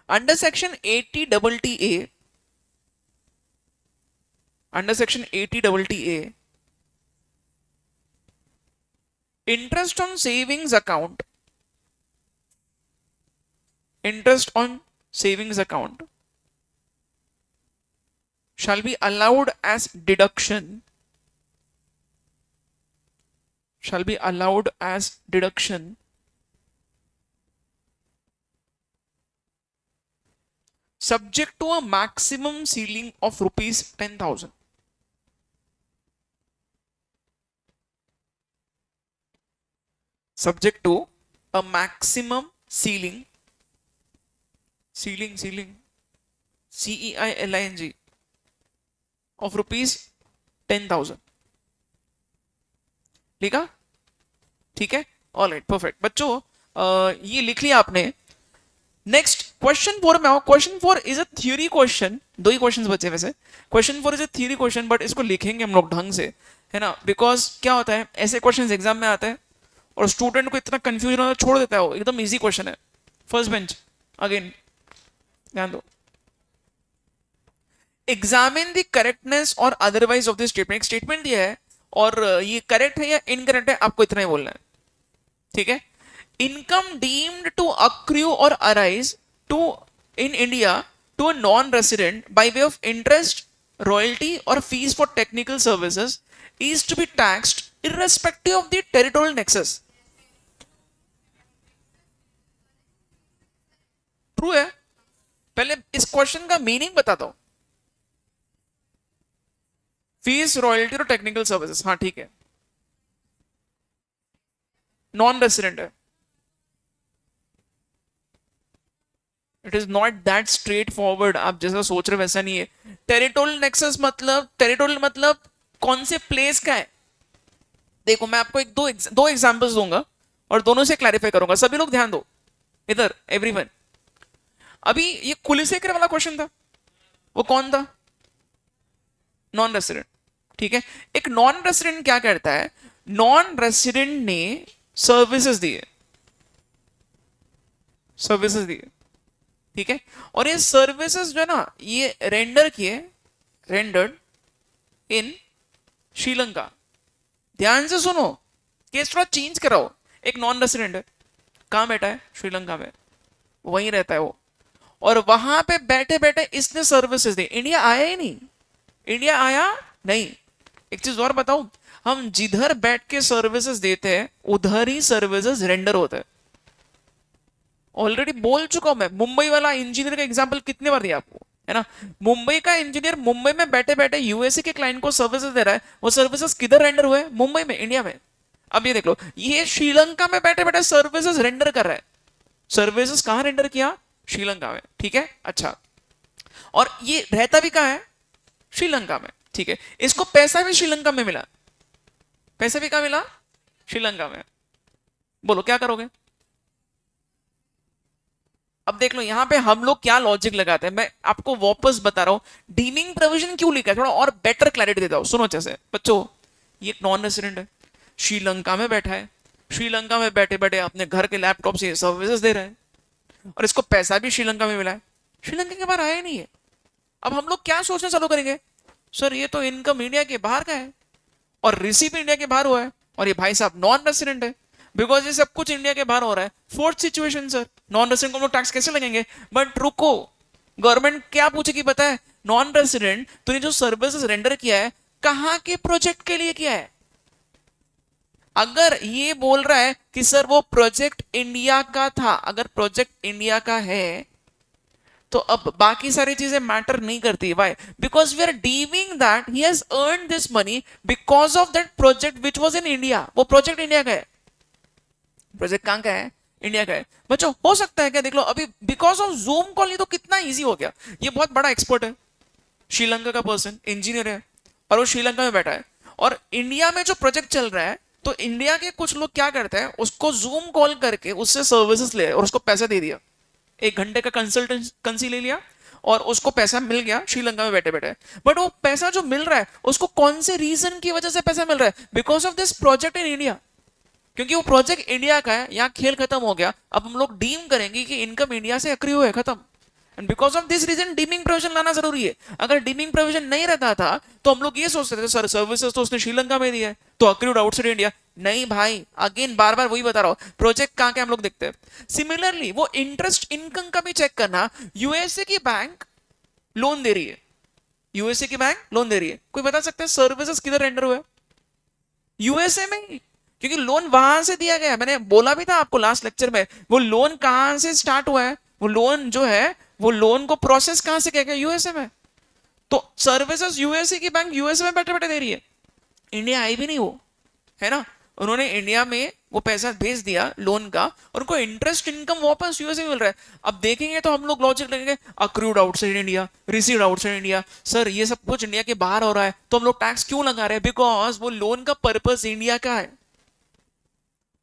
under section 80 AA, under section 80 AA, interest on savings account, interest on savings account shall be allowed as deduction, shall be allowed as deduction subject to a maximum ceiling of rupees 10,000, subject to a maximum ceiling, ceiling, CEILING of rupees 10,000। लिखा? ठीक है, all right, perfect. बच्चों ये लिख लिया आपने। Next question 4 में आओ। Question 4 is a theory question, दो ही क्वेश्चंस बचे वैसे। Question 4 is a theory question, but इसको लिखेंगे हम लोग ढंग से, है ना, बिकॉज क्या होता है, ऐसे क्वेश्चंस एग्जाम में आते हैं और स्टूडेंट को इतना कंफ्यूजन होता है, छोड़ देता है, वो एकदम इजी क्वेश्चन है, फर्स्ट बेंच। अगेन ध्यान दो, एग्जामिन द करेक्टनेस और otherwise of this statement. Statement दिया है और ये करेक्ट है या इनकरेक्ट है, आपको इतना ही बोलना है, ठीक है। इनकम डीम्ड टू अक्रू और arise to in India to a non resident by way of interest, royalty और fees for technical services is to be taxed irrespective of the territorial nexus. True है। पहले इस question का meaning बताता हूं। Fees, royalty और technical services, हाँ ठीक है, नॉन रेसिडेंट है। It is not that straightforward, आप जैसा सोच रहे वैसा नहीं है। टेरिटोरियल नेक्सस मतलब, टेरिटोरियल मतलब कौन से प्लेस का है। देखो मैं आपको एक दो एग्जांपल्स दूंगा और दोनों से क्लैरिफाई करूंगा, सभी लोग ध्यान दो इधर, एवरीवन। अभी ये कुलशेखर वाला क्वेश्चन था, वो कौन था, नॉन रेसिडेंट, ठीक है। एक नॉन रेसिडेंट क्या करता है, नॉन रेसिडेंट ने सर्विसेज दिए, सर्विसेज दिए, ठीक है, और ये सर्विसेज जो है ना, ये रेंडर किए, रेंडर्ड इन श्रीलंका। ध्यान से सुनो, केस थोड़ा चेंज कराओ। एक नॉन रेसिडेंट है, कहां बैठा है, श्रीलंका में, वहीं रहता है वो, और वहां पे बैठे बैठे इसने सर्विसेज दी। इंडिया आया ही नहीं, इंडिया आया नहीं। एक चीज और बताऊं, हम जिधर बैठ के सर्विसेज देते हैं उधर ही सर्विसेज रेंडर होते हैं। ऑलरेडी बोल चुका हूं मैं, मुंबई वाला इंजीनियर का एग्जांपल कितने बार दिया आपको, है ना। मुंबई का इंजीनियर मुंबई में बैठे बैठे यूएसए के क्लाइंट को सर्विसेज दे रहा है, वो सर्विसेज किधर रेंडर हुए? मुंबई में, इंडिया में। अब ये देख लो, ये श्रीलंका में बैठे बैठे सर्विसेज रेंडर कर रहा है। सर्विसेज कहां रेंडर किया? श्रीलंका में, ठीक है। अच्छा, और ये रहता भी कहां है? श्रीलंका में, ठीक है। इसको पैसा भी श्रीलंका में मिला, पैसा भी कहां मिला? श्रीलंका में। बोलो क्या करोगे? अब देख लो यहां पे हम लोग क्या लॉजिक लगाते हैं, मैं आपको वापस बता रहा हूं डीमिंग प्रोविजन क्यों लिखा है, थोड़ा और बेटर क्लैरिटी देता हूं। सुनो जैसे बच्चों, ये एक नॉन रेसिडेंट है, श्रीलंका में बैठा है, श्रीलंका में बैठे बैठे अपने घर के लैपटॉप से सर्विसेज दे रहा है, और इसको पैसा भी श्रीलंका में मिला है, श्रीलंका के बाहर आया ही नहीं है। अब हम लोग क्या सोचना चालू करेंगे, सर ये तो इनकम इंडिया के बाहर का है और रिसीव इंडिया के बाहर हुआ है, और ये भाई साहब नॉन रेसिडेंट है, बिकॉज ये सब कुछ इंडिया के बाहर हो रहा है। Fourth situation sir, non resident को हम लोग टैक्स कैसे लगेंगे? बट रुको, गवर्नमेंट क्या पूछेगी पता है? नॉन रेसिडेंट तूने जो सर्विसेज रेंडर किया है कहां के प्रोजेक्ट के लिए किया है? अगर ये बोल रहा है कि सर वो प्रोजेक्ट इंडिया का था, अगर प्रोजेक्ट इंडिया का है तो अब बाकी सारी चीजें मैटर नहीं करती। Why? Because we are deeming that he has earned this money because of that project which was in India. वो प्रोजेक्ट इंडिया का है, प्रोजेक्ट कहां का है? इंडिया का है। बच्चों हो सकता है क्या, देख लो अभी बिकॉज ऑफ जूम कॉल ये तो कितना इजी हो गया। ये बहुत बड़ा एक्सपर्ट है, श्रीलंका का पर्सन, इंजीनियर है, और वो श्रीलंका में बैठा है, और इंडिया में जो प्रोजेक्ट चल रहा है तो इंडिया के कुछ लोग क्या करते हैं, उसको जूम कॉल करके उससे सर्विसेज ले और उसको पैसा दे दिया, 1 घंटे का कंसल्टेंसी ले लिया और उसको पैसा मिल गया श्रीलंका में बैठे बैठे। बट वो पैसा जो मिल रहा है उसको कौन से रीजन की वजह से पैसा मिल रहा है? Because of this project in India, क्योंकि वो प्रोजेक्ट इंडिया का है। यहाँ खेल खत्म हो गया, अब हम लोग डीम करेंगे कि इनकम इंडिया से अक्रिय है, खत्म। And because of this reason deeming provision लाना जरूरी है। अगर डीमिंग प्रोविजन नहीं रहता था तो हम लोग ये सोचते थे सर सर्विसेज तो उसने श्रीलंका में दिया है तो अक्रूड आउटसाइड इंडिया। नहीं भाई, अगेन बार बार वही बता रहा हूं, प्रोजेक्ट कहां के हम लोग देखते हैं। सिमिलरली वो इंटरेस्ट इनकम का भी चेक करना, यूएसए की बैंक लोन दे रही है, यूएसए की बैंक लोन दे रही है, कोई बता सकता है सर्विसेज किधर रेंडर हुए? यूएसए में, क्योंकि लोन वहां से दिया गया। मैंने बोला भी था आपको लास्ट लेक्चर में, वो लोन कहां से स्टार्ट हुआ है, वो लोन जो है वो लोन को प्रोसेस कहां से किया गया? यूएसए में। तो सर्विसेज यूएसए की बैंक यूएसए में बैठे बैठे दे रही है, इंडिया आई भी नहीं वो, है ना। उन्होंने इंडिया में वो पैसा भेज दिया लोन का और उनको इंटरेस्ट इनकम वापस यूएसए में मिल रहा है। अब देखेंगे तो हम लोग लॉजिक लगेंगे accrued outside India, received outside India. Sir ये सब कुछ इंडिया के बाहर हो रहा है तो हम लोग टैक्स क्यों लगा रहे हैं? बिकॉज वो लोन का पर्पस इंडिया का है,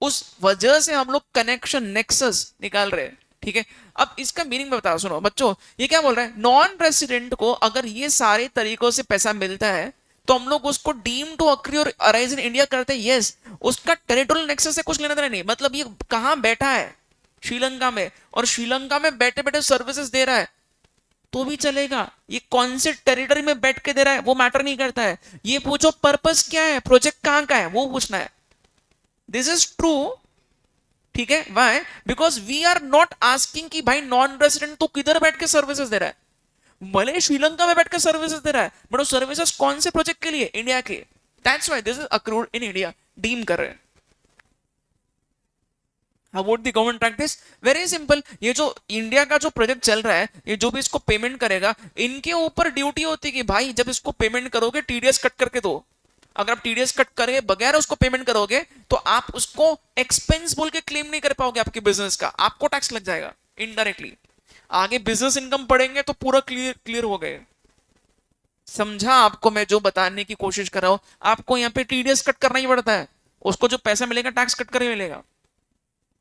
उस वजह से हम लोग कनेक्शन नेक्सस निकाल रहे हैं, ठीक है। अब इसका मीनिंग में बताओ, सुनो बच्चों, ये क्या बोल रहा है, नॉन रेसिडेंट को अगर ये सारे तरीकों से पैसा मिलता है तो हम लोग उसको डीम टू अक्री और अराइज इन इंडिया करते हैं। यस, उसका टेरिटोरियल नेक्सस से कुछ लेना देना नहीं, मतलब ये कहां बैठा है? श्रीलंका में, और श्रीलंका में बैठे बैठे सर्विसेज दे रहा है तो भी चलेगा। ये कौन से टेरिटरी में बैठ के दे रहा है वो मैटर नहीं करता है, ये पूछो पर्पस क्या है, प्रोजेक्ट कहां का है वो पूछना है। दिस इज ट्रू, ठीक है। Why? Because we are not asking कि भाई नॉन रेसिडेंट तो किधर बैठ के सर्विसेज दे रहा है, भले श्रीलंका में बैठकर सर्विसेज दे रहा है बट वो सर्विसेज कौन से प्रोजेक्ट के लिए? इंडिया के। That's why this is accrued in India, deem कर रहे हैं। How would the government practise? Very simple, ये जो इंडिया का जो प्रोजेक्ट चल रहा है, ये जो भी इसको पेमेंट करेगा, इनके ऊपर ड्यूटी होती है कि भाई जब इसको पेमेंट करोगे टीडीएस कट करके दो। अगर आप टीडीएस कट करके बगैर उसको पेमेंट करोगे तो आप उसको एक्सपेंस बोल के क्लेम नहीं कर पाओगे आपके बिजनेस का, आपको टैक्स लग जाएगा इनडायरेक्टली। आगे बिजनेस इनकम पढ़ेंगे तो पूरा क्लियर क्लियर हो गए। समझा आपको मैं जो बताने की कोशिश कर रहा हूं? आपको यहाँ पे टीडीएस कट करना ही पड़ता है, उसको जो पैसा मिलेगा टैक्स कट करके मिलेगा।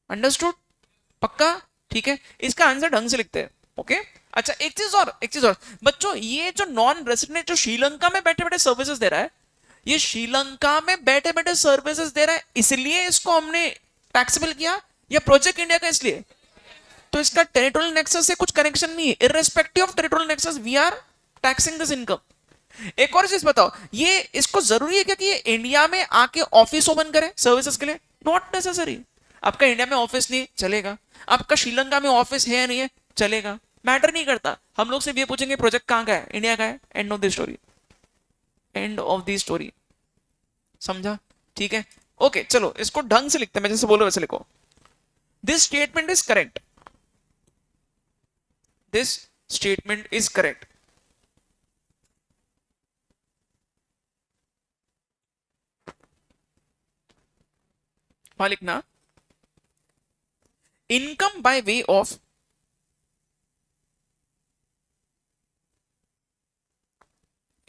अंडरस्टूड? पक्का? ठीक है, इसका आंसर ढंग से लिखते हैं। ओके, अच्छा एक चीज और बच्चों, ये जो नॉन रेसिडेंट जो श्रीलंका में बैठे बैठे सर्विसेज दे रहा है, ये श्रीलंका में बैठे बैठे सर्विसेज दे रहा है इसलिए इसको हमने टैक्सेबल किया, या प्रोजेक्ट इंडिया का इसलिए? तो इसका टेरिटोरियल नेक्सस से कुछ कनेक्शन नहीं है। Irrespective of territorial nexus we are taxing this income. एक और चीज बताओ, ये इसको जरूरी है क्या कि ये इंडिया में आके ऑफिस ओपन करे सर्विसेज के लिए? Not necessary. आपका इंडिया में ऑफिस नहीं चलेगा, आपका श्रीलंका में ऑफिस है नहीं है चलेगा, मैटर नहीं करता। हम लोग सिर्फ ये पूछेंगे प्रोजेक्ट कहां का है? इंडिया का है। End of the story, end of the story. समझा? ठीक है, ओके चलो इसको ढंग से लिखते हैं, मैं जैसे बोलो वैसे लिखो. This statement is correct. This statement is correct. वहां लिखना income by way of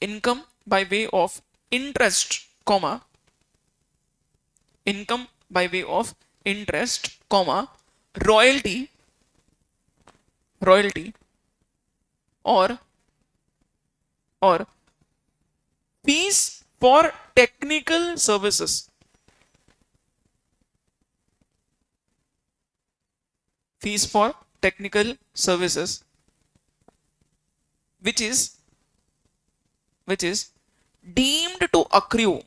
income by way of interest comma income by way of interest comma royalty royalty or fees for technical services. Fees for technical services which is deemed to accrue,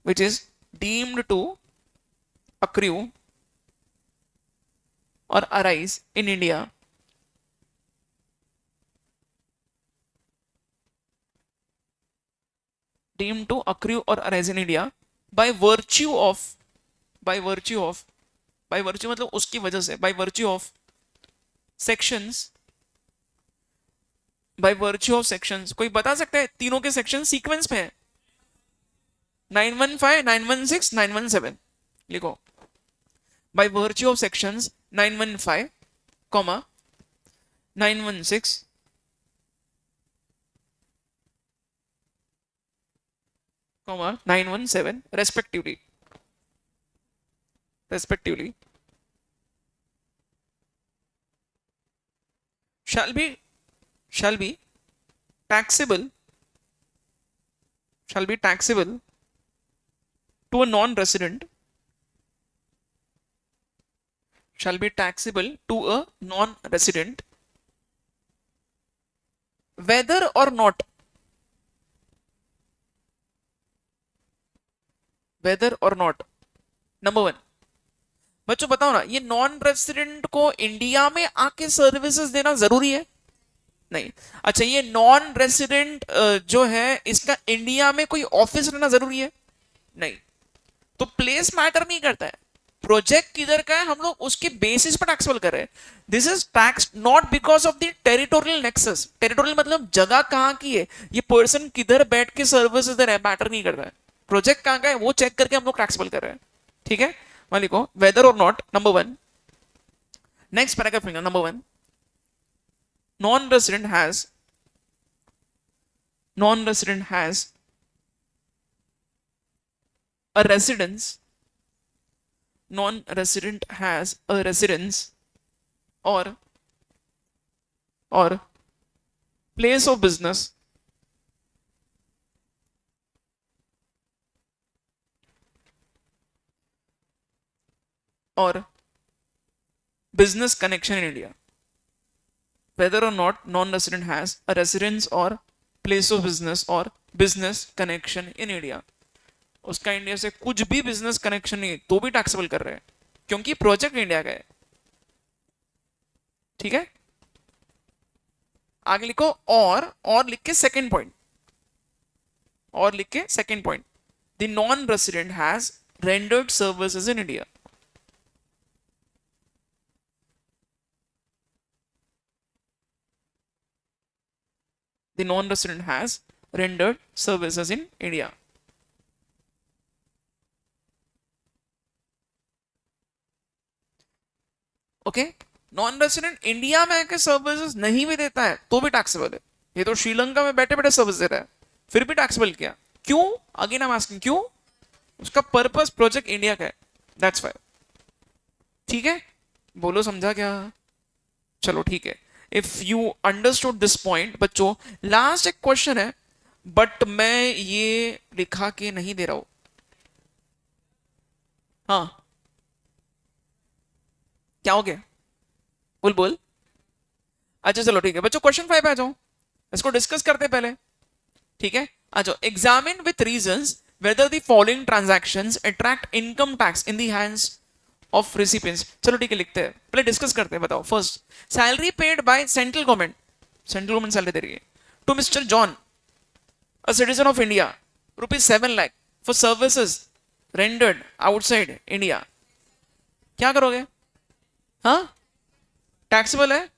which is deemed to accrue or arise in India deemed to accrue or arise in India by virtue of by virtue of by virtue मतलब उसकी वजह से by virtue of sections by virtue of sections. कोई बता सकता है तीनों के सेक्शन सीक्वेंस में है? 915 916 917 लिखो. by virtue of sections 915 comma 916 comma 917 respectively shall be taxable to a non-resident shall be taxable to a non-resident whether or not number one. बच्चों बताओ ना, ये नॉन रेसिडेंट को इंडिया में आके सर्विसेज देना जरूरी है? नहीं. अच्छा, ये नॉन रेसिडेंट जो है इसका इंडिया में कोई ऑफिस रहना जरूरी है? नहीं. तो प्लेस मैटर नहीं करता है, प्रोजेक्ट किधर का है हम लोग उसके बेसिस पर टैक्सेबल कर रहे हैं. This is tax not because of the territorial nexus. Territorial मतलब जगह कहां की है, ये पर्सन किधर बैठ के सर्विसेज दे रहा है, मैटर नहीं करता है. प्रोजेक्ट कहां का है वो चेक करके हम लोग टैक्सेबल कर रहे हैं. ठीक है, मान लिखो वेदर और not. Number one, next paragraph लिखना. Number one, non-resident has a residence. Non-resident has a residence or place of business or business connection in India. Whether or not non-resident has a residence or place of business or business connection in India. उसका India से कुछ भी business connection नहीं तो भी taxable कर रहे हैं क्योंकि प्रोजेक्ट इंडिया का है. ठीक है, आगे लिखो और लिख के सेकेंड पॉइंट, और लिख के second point, the non resident has rendered services in India. The non-resident has rendered services in India. Okay, non resident India में आके सर्विसेज नहीं भी देता है तो भी टैक्सेबल है. ये तो श्रीलंका में बैठे बैठे सर्विस दे रहा है फिर भी टैक्सेबल किया. क्यों? अगेन आई एम आस्किंग क्यों? उसका पर्पस प्रोजेक्ट इंडिया का है, दैट्स व्हाई. ठीक है, बोलो समझा क्या? चलो ठीक है. If you understood this point बच्चों, लास्ट एक क्वेश्चन है बट मैं ये लिखा के नहीं दे रहा हूं. हाँ, क्या हो गया? बोल. अच्छा चलो ठीक है बच्चों, क्वेश्चन 5 पे आ जाओ, इसको डिस्कस करते हैं पहले. ठीक है, आ जाओ. Examine with reasons whether the following transactions attract income tax in the hands of recipients. चलो ठीक है, लिखते हैं, पहले डिस्कस करते हैं. बताओ. First, salary paid by central government salary दे रही है to mister John, a citizen of India, ₹7 lakh for services rendered outside India, क्या करोगे? हाँ, टैक्सेबल है।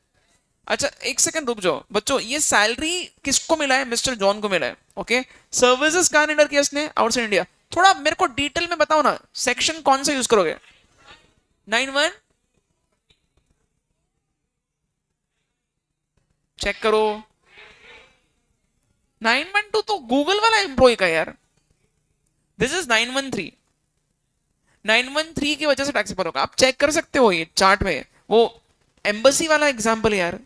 अच्छा एक सेकंड रुक जाओ बच्चों, ये सैलरी किसको मिला है? मिस्टर जॉन को मिला है। ओके, सर्विसेज कहां रेंडर किया इसने? Outside India. थोड़ा मेरे को डिटेल में बताओ ना, सेक्शन कौन सा यूज करोगे? 91 चेक करो। 912 तो गूगल वाला एम्प्लॉय का यार, दिस इज 913। 913 की वजह से टैक्सेबल होगा, आप चेक कर सकते हो ये चार्ट में, वो एम्बसी वाला एग्जांपल यार।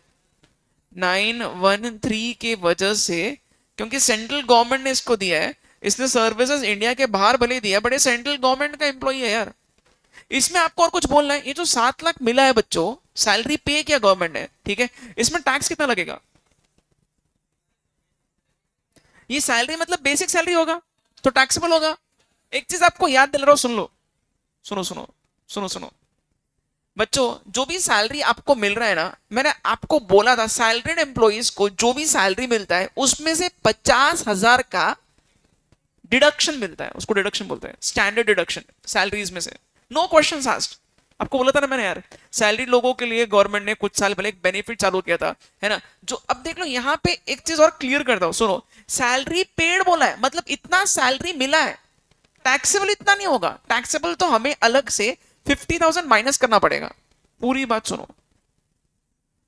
913 के वजह से, क्योंकि सेंट्रल गवर्नमेंट ने इसको दिया है, इसने सर्विसेज इंडिया के बाहर भले दिया बट ये सेंट्रल गवर्नमेंट का एम्प्लॉय है यार। इसमें आपको और कुछ बोलना है? ये जो 7 लाख मिला है बच्चों, सैलरी पे किया गवर्नमेंट ने, ठीक है, इसमें टैक्स कितना लगेगा? ये सैलरी मतलब बेसिक सैलरी होगा तो टैक्सेबल होगा। एक चीज आपको याद दिला रहा हूं, सुन लो, सुनो सुनो सुनो सुनो बच्चों, जो भी सैलरी आपको मिल रहा है ना, मैंने आपको बोला था सैलरीड एम्प्लॉइज को जो भी सैलरी मिलता है उसमें से 50,000 का डिडक्शन मिलता है, उसको डिडक्शन बोलते हैं, स्टैंडर्ड डिडक्शन सैलरीज में से। No question asked. आपको बोला था ना मैंने यार, सैलरी लोगों के लिए गवर्नमेंट ने कुछ साल पहले एक बेनिफिट चालू किया था, है ना? जो अब देख लो यहाँ पे एक चीज और क्लियर करता हूं, सुनो, सैलरी पेड बोला है मतलब इतना सैलरी मिला है, टैक्सेबल इतना नहीं होगा। टैक्सेबल तो हमें अलग से 50,000 माइनस करना पड़ेगा। पूरी बात सुनो,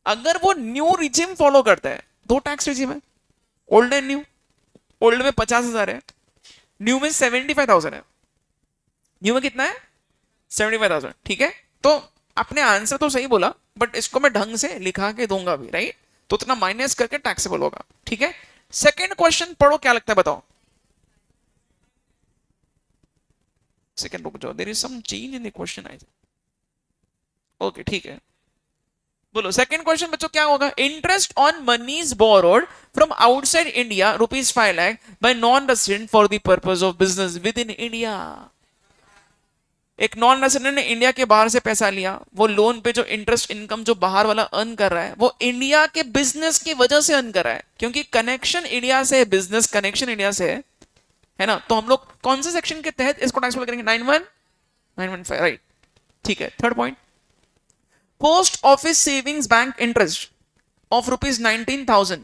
अगर वो न्यू रिजिम फॉलो करता है, दो टैक्स रिजिम है, ओल्ड एंड न्यू। ओल्ड में 50,000 है, न्यू में 75,000 है। न्यू में कितना है? 75,000, ठीक है। तो आपने आंसर तो सही बोला बट इसको मैं ढंग से लिखा के दूंगा भी, राइट? तो उतना माइनस करके टैक्सेबल होगा, ठीक है। सेकेंड क्वेश्चन पढ़ो, क्या लगता है बताओ? सेकेंड रुक जाओ, there is some change in the question I think. Okay ठीक है, बोलो सेकंड क्वेश्चन बच्चों क्या होगा? Interest on monies borrowed from outside India ₹5 lakh by non resident for the purpose of business within India. एक non resident ने India के बाहर से पैसा लिया, वो लोन पे जो इंटरेस्ट इनकम जो बाहर वाला अर्न कर रहा है वो इंडिया के बिजनेस की वजह से अर्न कर रहा है, क्योंकि कनेक्शन इंडिया से, बिजनेस कनेक्शन इंडिया से है ना? तो हम लोग कौन से सेक्शन के तहत इसको टैक्सेबल करेंगे? 91 915, राइट, ठीक है। Third point, post office savings bank interest of ₹19,000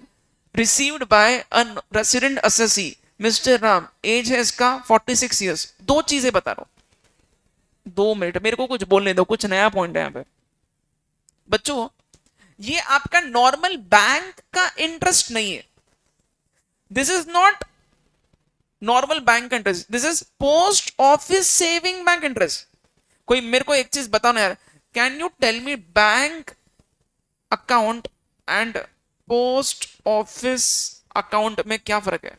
received by a resident assessee mister Ram, age है इसका 46 years। दो चीजें बता रहा हूं, 2 मिनट मेरे को कुछ बोलने दो, कुछ नया पॉइंट है यहां पे बच्चों। ये आपका नॉर्मल बैंक का इंटरेस्ट नहीं है, this is not normal bank interest, this is post office saving bank interest. कोई मेरे को एक चीज बताओ ना यार, can you tell me bank account and post office account में क्या फर्क है?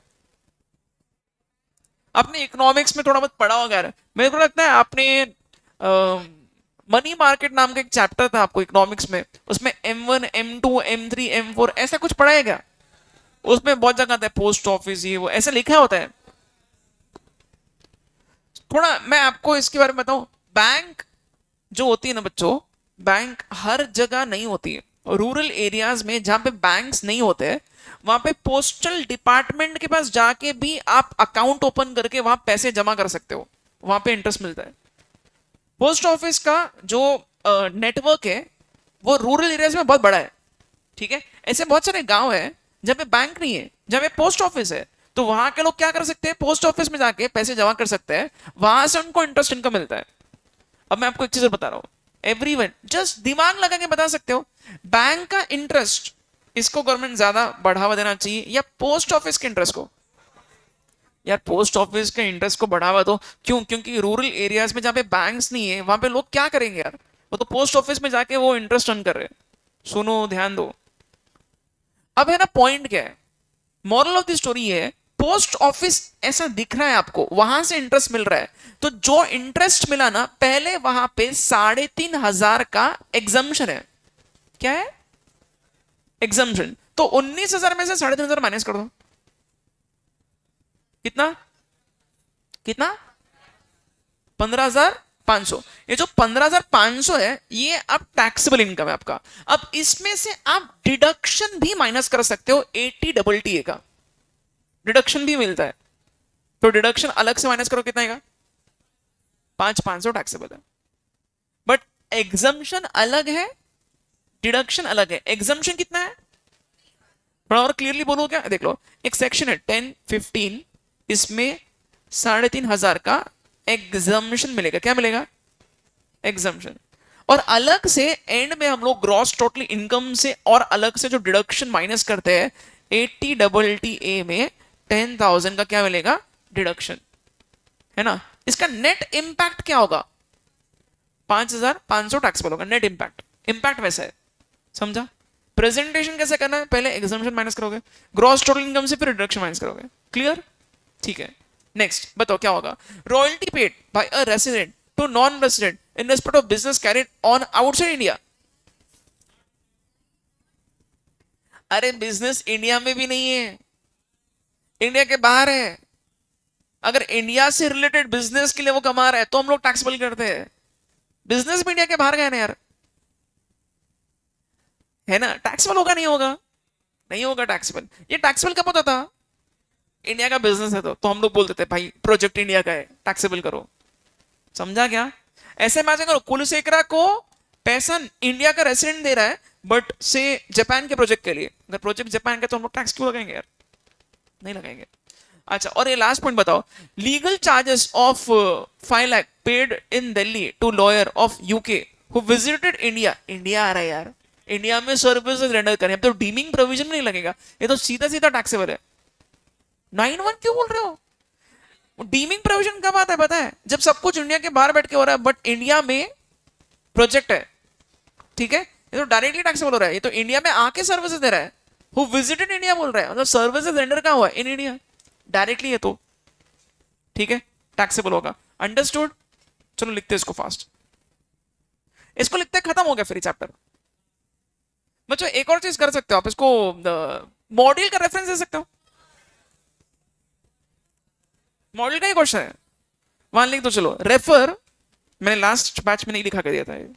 आपने इकोनॉमिक्स में थोड़ा बहुत पढ़ा होगा यार, मेरे को लगता है आपने मनी मार्केट नाम का एक चैप्टर था आपको इकोनॉमिक्स में, उसमें M1 M2 M3 M4 ऐसा कुछ पढ़ा है क्या? उसमें बहुत जगह आता है पोस्ट ऑफिस, ये वो ऐसा लिखा होता है। थोड़ा मैं आपको इसके बारे में बताऊं, बैंक जो होती है ना बच्चों, बैंक हर जगह नहीं होती है। रूरल एरियाज में जहां पे बैंक्स नहीं होते, वहां पे पोस्टल डिपार्टमेंट के पास जाके भी आप अकाउंट ओपन करके वहां पैसे जमा कर सकते हो, वहां पे इंटरेस्ट मिलता है। पोस्ट ऑफिस का जो नेटवर्क है वो रूरल एरियाज में बहुत बड़ा है, ठीक है। ऐसे बहुत सारे गांव है जहां पे बैंक नहीं है, जहां पे पोस्ट ऑफिस है, तो वहां के लोग क्या कर सकते हैं? पोस्ट ऑफिस में जाके पैसे जमा कर सकते हैं, वहां से उनको इंटरेस्ट इनकम मिलता है। अब मैं आपको एक चीज बता रहा हूं, एवरीवन जस्ट दिमाग लगा के बता सकते हो, बैंक का इंटरेस्ट इसको गवर्नमेंट ज्यादा बढ़ावा देना चाहिए या पोस्ट ऑफिस के इंटरेस्ट को? यार पोस्ट ऑफिस के इंटरेस्ट को बढ़ावा दो, क्यों? क्योंकि रूरल एरियाज में जहां पे बैंक्स नहीं है वहां पे लोग क्या करेंगे यार, वो तो पोस्ट ऑफिस में जाके वो इंटरेस्ट अर्न कर रहे हैं। सुनो ध्यान दो, अब है ना पॉइंट क्या है, मॉरल ऑफ द स्टोरी है, पोस्ट ऑफिस ऐसा दिख रहा है आपको, वहां से इंटरेस्ट मिल रहा है, तो जो इंटरेस्ट मिला ना पहले वहां पे 3,500 का एग्जम्पशन है। क्या है? एग्जम्पशन। तो 19,000 में से 3,500 माइनस कर दो, कितना कितना? 15,500। ये जो 15,500 है ये अब टैक्सेबल इनकम है आपका। अब इसमें से आप डिडक्शन भी माइनस कर सकते हो, 80 डबल टी का डिडक्शन भी मिलता है, तो डिडक्शन अलग से माइनस करो, कितना आएगा? 5,500 टैक्सेबल है। बट एग्जम्पशन अलग है, डिडक्शन अलग है। एग्जम्पशन कितना है, थोड़ा और क्लियरली बोलो क्या? देख लो, एक सेक्शन है 10-15, इसमें 3,500 का एग्जम्पशन मिलेगा। क्या मिलेगा? एग्जम्पशन। और अलग से एंड में हम लोग ग्रॉस टोटल इनकम से और अलग से जो डिडक्शन माइनस करते हैं 80 में 10,000 का क्या मिलेगा? डिडक्शन, है ना? इसका नेट इंपैक्ट क्या होगा? 5,500 टैक्सेबल होगा नेट इंपैक्ट। इंपैक्ट वैसा है, समझा? प्रेजेंटेशन कैसे करना है? पहले एग्जम्पशन माइनस करोगे, ग्रॉस टोटल इनकम से फिर डिडक्शन माइनस करोगे। क्लियर? ठीक है। नेक्स्ट बताओ क्या होगा? Royalty paid by a resident to non resident in respect of business carried on outside India. अरे बिजनेस इंडिया में भी नहीं है, इंडिया के बाहर है। अगर इंडिया से रिलेटेड बिजनेस के लिए वो कमा रहा है तो हम लोग टैक्सेबल करते हैं। बिजनेस भी इंडिया के बाहर गए ना यार, है ना? टैक्सेबल होगा नहीं होगा? नहीं होगा टैक्सेबल। ये टैक्सेबल कब होता था? इंडिया का बिजनेस है तो हम लोग बोलते थे भाई प्रोजेक्ट इंडिया का है, टैक्सेबल करो। समझा क्या? ऐसे इमेजिन करो, कुलशेखरा को पैसा इंडिया का रेसिडेंट दे रहा है, बट से जापान के प्रोजेक्ट के लिए, अगर प्रोजेक्ट जापान का तो हम लोग टैक्स क्यों लगाएंगे यार? नहीं लगाएंगे। अच्छा, और ये लास्ट पॉइंट बताओ, legal charges of 5 lakh paid in Delhi to lawyer of UK who visited India. India आ रहा है यार, इंडिया में सर्विसेज रेंडर करें, अब तो डीमिंग प्रोविजन नहीं लगेगा, ये तो सीधा सीधा टैक्सेबल है। 9(1) क्यों बोल रहे हो? डीमिंग प्रोविजन कब आता है पता है? जब सब कुछ इंडिया के बाहर बैठ के हो रहा है बट इंडिया में प्रोजेक्ट है, ठीक है? ये तो डायरेक्टली टैक्सेबल हो रहा है, ये तो इंडिया में आके सर्विसेज दे रहा है। हु विजिटेड इंडिया बोल रहा है, मतलब सर्विसेज रेंडर का हुआ है इन इंडिया डायरेक्टली है, तो ठीक है, टैक्सेबल होगा। अंडरस्टूड? चलो लिखते हैं इसको फास्ट, इसको लिखते हैं, खत्म हो गया फिर चैप्टर। बच्चों एक और चीज कर सकते हो आप, इसको मॉड्यूल का रेफरेंस दे सकते हो। मॉडल का ही क्वेश्चन है, वहां लिख दो। चलो रेफर, मैंने लास्ट बैच में नहीं लिखा कर दिया था ये।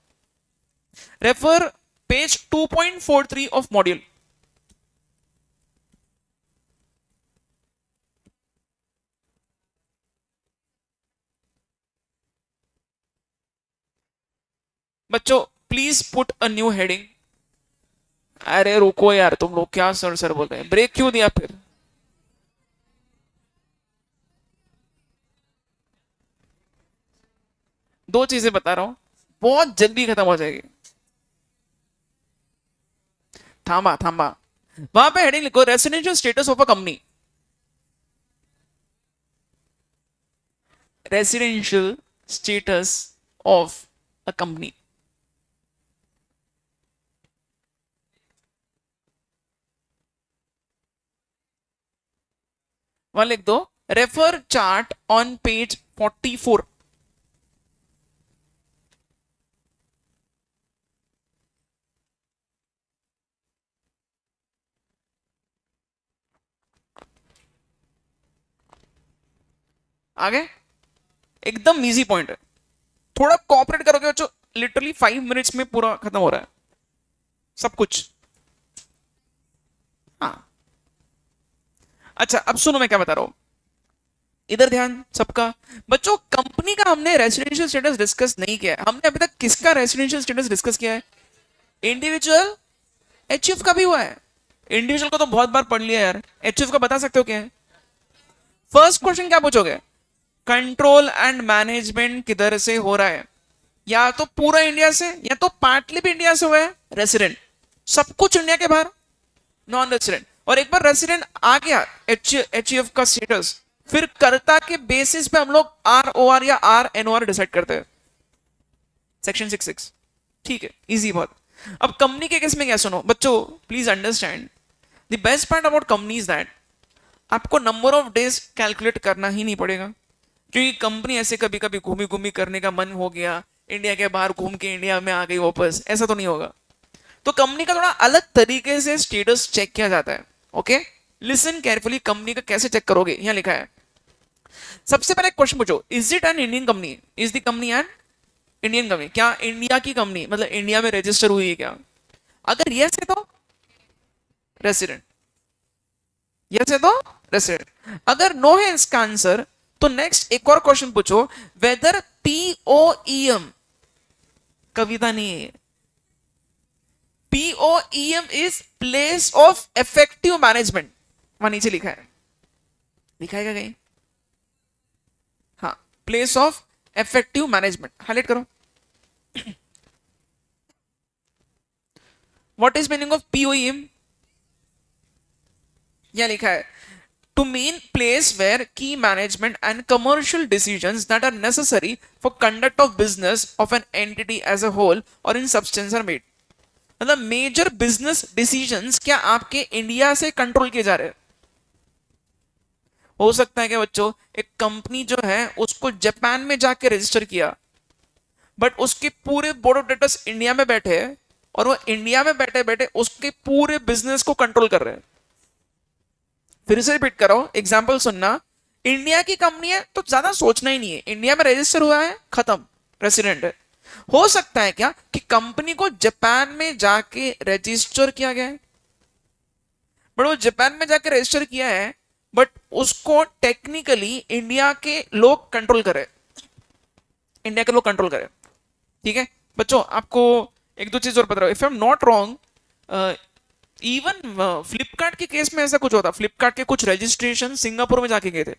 Refer page 2.43 of module. बच्चों please put a new heading. अरे रुको यार, तुम लोग क्या सर सर बोल रहे हैं, ब्रेक क्यों दिया फिर? दो चीजें बता रहा हूं, बहुत जल्दी खत्म हो जाएगी। थामा थामा, वहां पे हेडिंग लिखो residential status of a company. Residential status of a company. वहां लिख दो रेफर चार्ट ऑन पेज 44। आगे एकदम इजी पॉइंट है, थोड़ा कोऑपरेट करोगे बच्चों, लिटरली 5 मिनट्स में पूरा खत्म हो रहा है सब कुछ। हाँ, अच्छा अब सुनो मैं क्या बता रहा हूं, इधर ध्यान सबका। बच्चों कंपनी का हमने रेसिडेंशियल स्टेटस डिस्कस नहीं किया है, हमने अभी तक किसका रेसिडेंशियल स्टेटस डिस्कस किया है? इंडिविजुअल। एचयूएफ का भी हुआ है, इंडिविजुअल को तो बहुत बार पढ़ लिया यार, एचयूएफ का बता सकते हो क्या है? फर्स्ट क्वेश्चन क्या पूछोगे? कंट्रोल एंड मैनेजमेंट किधर से हो रहा है? या तो पूरा इंडिया से, या तो पार्टली भी इंडिया से हुआ है रेसिडेंट, सब कुछ इंडिया के बाहर नॉन रेसिडेंट। और एक बार रेसिडेंट आ गया एचयूएफ का स्टेटस, फिर कर्ता के बेसिस पे हम लोग आरओआर या आरएनओआर डिसाइड करते हैं, सेक्शन 66। ठीक है, इजी बहुत। अब कंपनी के केस में क्या, सुनो बच्चों please understand, the best part about company is that आपको नंबर ऑफ डेज कैलकुलेट करना ही नहीं पड़ेगा, क्योंकि कंपनी ऐसे कभी कभी घूमी घूमी करने का मन हो गया, इंडिया के बाहर घूम के इंडिया में आ गई वापस, ऐसा तो नहीं होगा। तो कंपनी का थोड़ा अलग तरीके से स्टेटस चेक किया जाता है। ओके, लिसन केयरफुली, कंपनी का कैसे चेक करोगे, यहां लिखा है। सबसे पहले क्वेश्चन पूछो, is it an Indian company? Is the company an Indian company? क्या इंडिया की कंपनी, मतलब इंडिया में रजिस्टर हुई है क्या? अगर यस है तो रेसिडेंट, यस है तो रेसिडेंट। अगर नो है इसका आंसर, तो नेक्स्ट एक और क्वेश्चन पूछो, वेदर पीओईएम, कविता नहीं है, POEM is place of effective management, वहां नीचे लिखा है, लिखा है क्या कहीं? हाँ, place of effective management, highlight करो। What is meaning of POEM? यह लिखा है, to mean place where key management and commercial decisions that are necessary for conduct of business of an entity as a whole or in substance are made। मतलब major business decisions क्या आपके India से control किए जा रहे हैं? हो सकता है कि बच्चों एक कंपनी जो है उसको जापान में जाके रजिस्टर किया, बट उसके पूरे बोर्ड ऑफ डायरेक्टर्स इंडिया में बैठे हैं और वो इंडिया में बैठे बैठे उसके पूरे बिजनेस को कंट्रोल कर रहे हैं। फिर से रिपीट कर रहा हूं, एग्जाम्पल सुनना। इंडिया की कंपनी है तो ज्यादा सोचना ही नहीं है, इंडिया में रजिस्टर हुआ है, खत्म, रेसिडेंट है। हो सकता है क्या कि कंपनी को जापान में जाके रजिस्टर किया गया है, बट वो जापान में जाके रजिस्टर किया है, बट उसको टेक्निकली इंडिया के लोग कंट्रोल करे, इंडिया के लोग कंट्रोल करे। ठीक है बच्चों, आपको एक दो चीज और बता रहा हूं, if I am not wrong, even Flipkart के केस में ऐसा कुछ होता, फ्लिपकार्ट के कुछ रजिस्ट्रेशन सिंगापुर में जाके गए थे।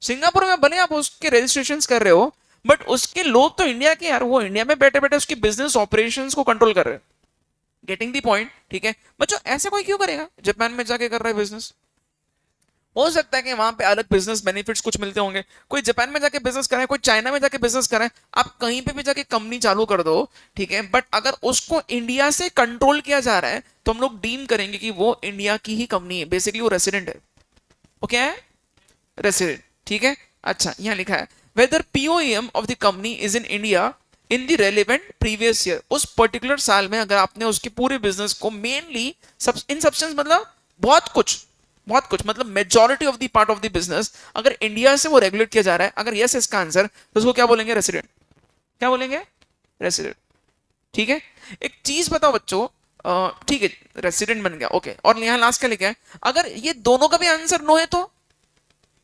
सिंगापुर में भले आप उसके रजिस्ट्रेशन कर रहे हो, बट उसके लोग तो इंडिया के यार, वो इंडिया में बैठे बैठे उसकी बिजनेस ऑपरेशंस को कंट्रोल कर रहे हैं। Getting the point? ठीक है बच्चों, ऐसे कोई क्यों करेगा जापान में जाके कर रहा है बिजनेस? हो सकता है कि वहां पे अलग बिजनेस बेनिफिट्स कुछ मिलते होंगे, कोई जापान में जाके बिजनेस करे, कोई चाइना में जाके बिजनेस करे, आप कहीं पे भी जाके कंपनी चालू कर दो, ठीक है, बट अगर उसको इंडिया से कंट्रोल किया जा रहा है तो हम लोग डीम करेंगे कि वो इंडिया की ही कंपनी है, बेसिकली वो रेसिडेंट है। वो क्या है? रेसिडेंट। ठीक है, अच्छा यहां लिखा है, whether POEM of the company is in India in the relevant previous year, उस पर्टिकुलर साल में अगर आपने उसके पूरे बिजनेस को मेनली इन सब्सटेंस मतलब बहुत कुछ, बहुत कुछ मतलब majority of the part of the business अगर इंडिया से वो रेगुलेट किया जा रहा है, अगर यस इसका आंसर, तो उसको क्या बोलेंगे? रेसिडेंट। क्या बोलेंगे? रेसिडेंट। ठीक है, एक चीज बताओ बच्चों, ठीक है रेसिडेंट बन गया, ओके, और यहां लास्ट क्या लिखा है, अगर ये दोनों का भी आंसर नो है तो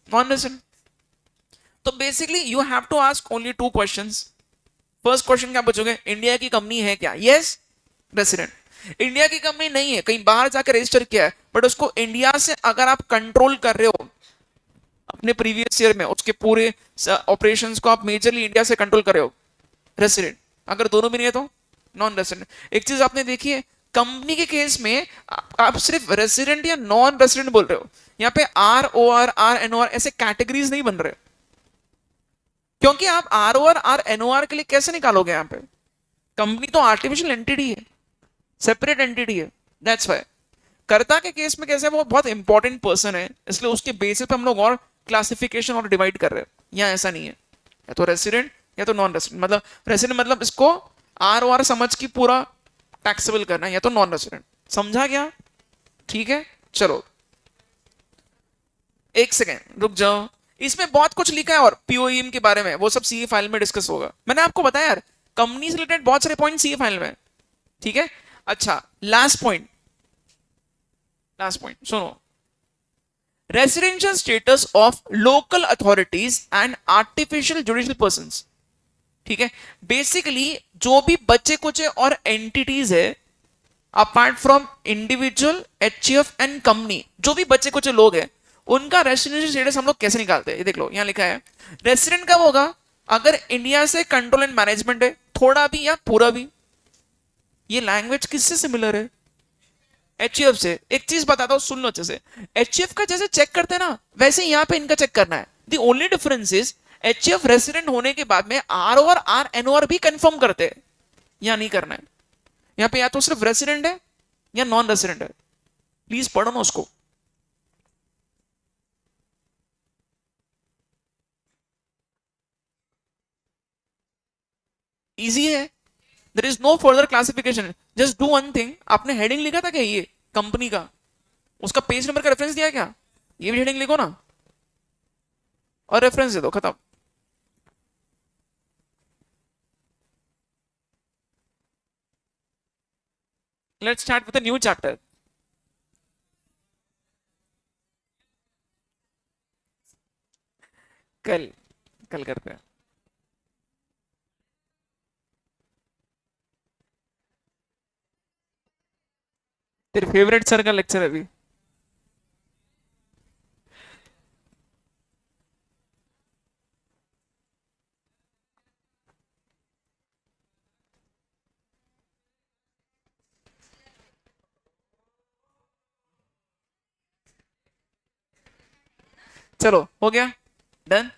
नॉन रेसिडेंट। तो basically you have to ask only two questions. First question क्या पूछोगे? इंडिया की कंपनी है क्या? Yes, resident. इंडिया की कंपनी नहीं है, कहीं बाहर जाकर रजिस्टर किया है, बट उसको इंडिया से अगर आप कंट्रोल कर रहे हो अपने प्रीवियस ईयर में, उसके पूरे ऑपरेशंस को आप मेजरली इंडिया से कंट्रोल कर रहे हो, रेसिडेंट। अगर दोनों भी नहीं है तो नॉन रेसिडेंट। एक चीज आपने देखी है, कंपनी के केस में आप सिर्फ रेसिडेंट या नॉन रेसिडेंट बोल रहे हो, यहाँ पे ROR, RNOR ऐसे कैटेगरीज नहीं बन रहे, क्योंकि आप ROR, RNOR के लिए कैसे निकालोगे? यहाँ पे कंपनी तो आर्टिफिशियल एंटिटी है, सेपरेट एंटिटी है, दैट्स वाई। कर्ता के केस में कैसे, वो बहुत इंपॉर्टेंट पर्सन है, इसलिए उसके बेसिस पे हम लोग और क्लासिफिकेशन और डिवाइड कर रहे हैं। यहाँ ऐसा नहीं है, या तो रेसिडेंट या तो नॉन रेसिडेंट, मतलब रेसिडेंट मतलब इसको ROR समझ के पूरा टैक्सेबल करना है, या तो नॉन रेसिडेंट। समझा गया? ठीक है, चलो एक सेकेंड रुक जाओ, इसमें बहुत कुछ लिखा है और पीओईएम के बारे में, वो सब सीए फाइल में डिस्कस होगा। मैंने आपको बताया यार, कंपनी से रिलेटेड बहुत सारे पॉइंट सीए फाइल में। ठीक है, अच्छा लास्ट पॉइंट, लास्ट पॉइंट सुनो, residential status of local authorities and artificial judicial persons. ठीक है, बेसिकली जो भी बच्चे कुछ और एंटिटीज है apart from individual, HUF and company, जो भी बच्चे कुछ लोग हैं उनका रेसिडेंशियल स्टेटस हम लोग कैसे निकालते हैं? ये देख लो, यहां लिखा है, रेसिडेंट कब होगा? अगर इंडिया से कंट्रोल एंड मैनेजमेंट है, थोड़ा भी या पूरा भी। ये लैंग्वेज किससे सिमिलर है? एचयूएफ से। एक चीज बताता हूं, सुन लो अच्छे से, एचयूएफ का जैसे चेक करते हैं ना, वैसे यहां पे इनका चेक करना है। The only difference is HUF resident होने के बाद में ROR, RNOR भी कंफर्म करते हैं, यहां नहीं करना है। यहां पे या तो सिर्फ रेसिडेंट है या नॉन रेसिडेंट है। प्लीज पढ़ो ना उसको। इजी है, there is no further classification, just do one thing. आपने हेडिंग लिखा था क्या ये कंपनी का? उसका पेज नंबर का रेफरेंस दिया है क्या? ये भी हेडिंग लिखो ना और रेफरेंस दे दो, खत्म। Let's start with a new chapter. कल कल करते हैं। तेरे फेवरेट सर का लेक्चर अभी। चलो हो गया, डन।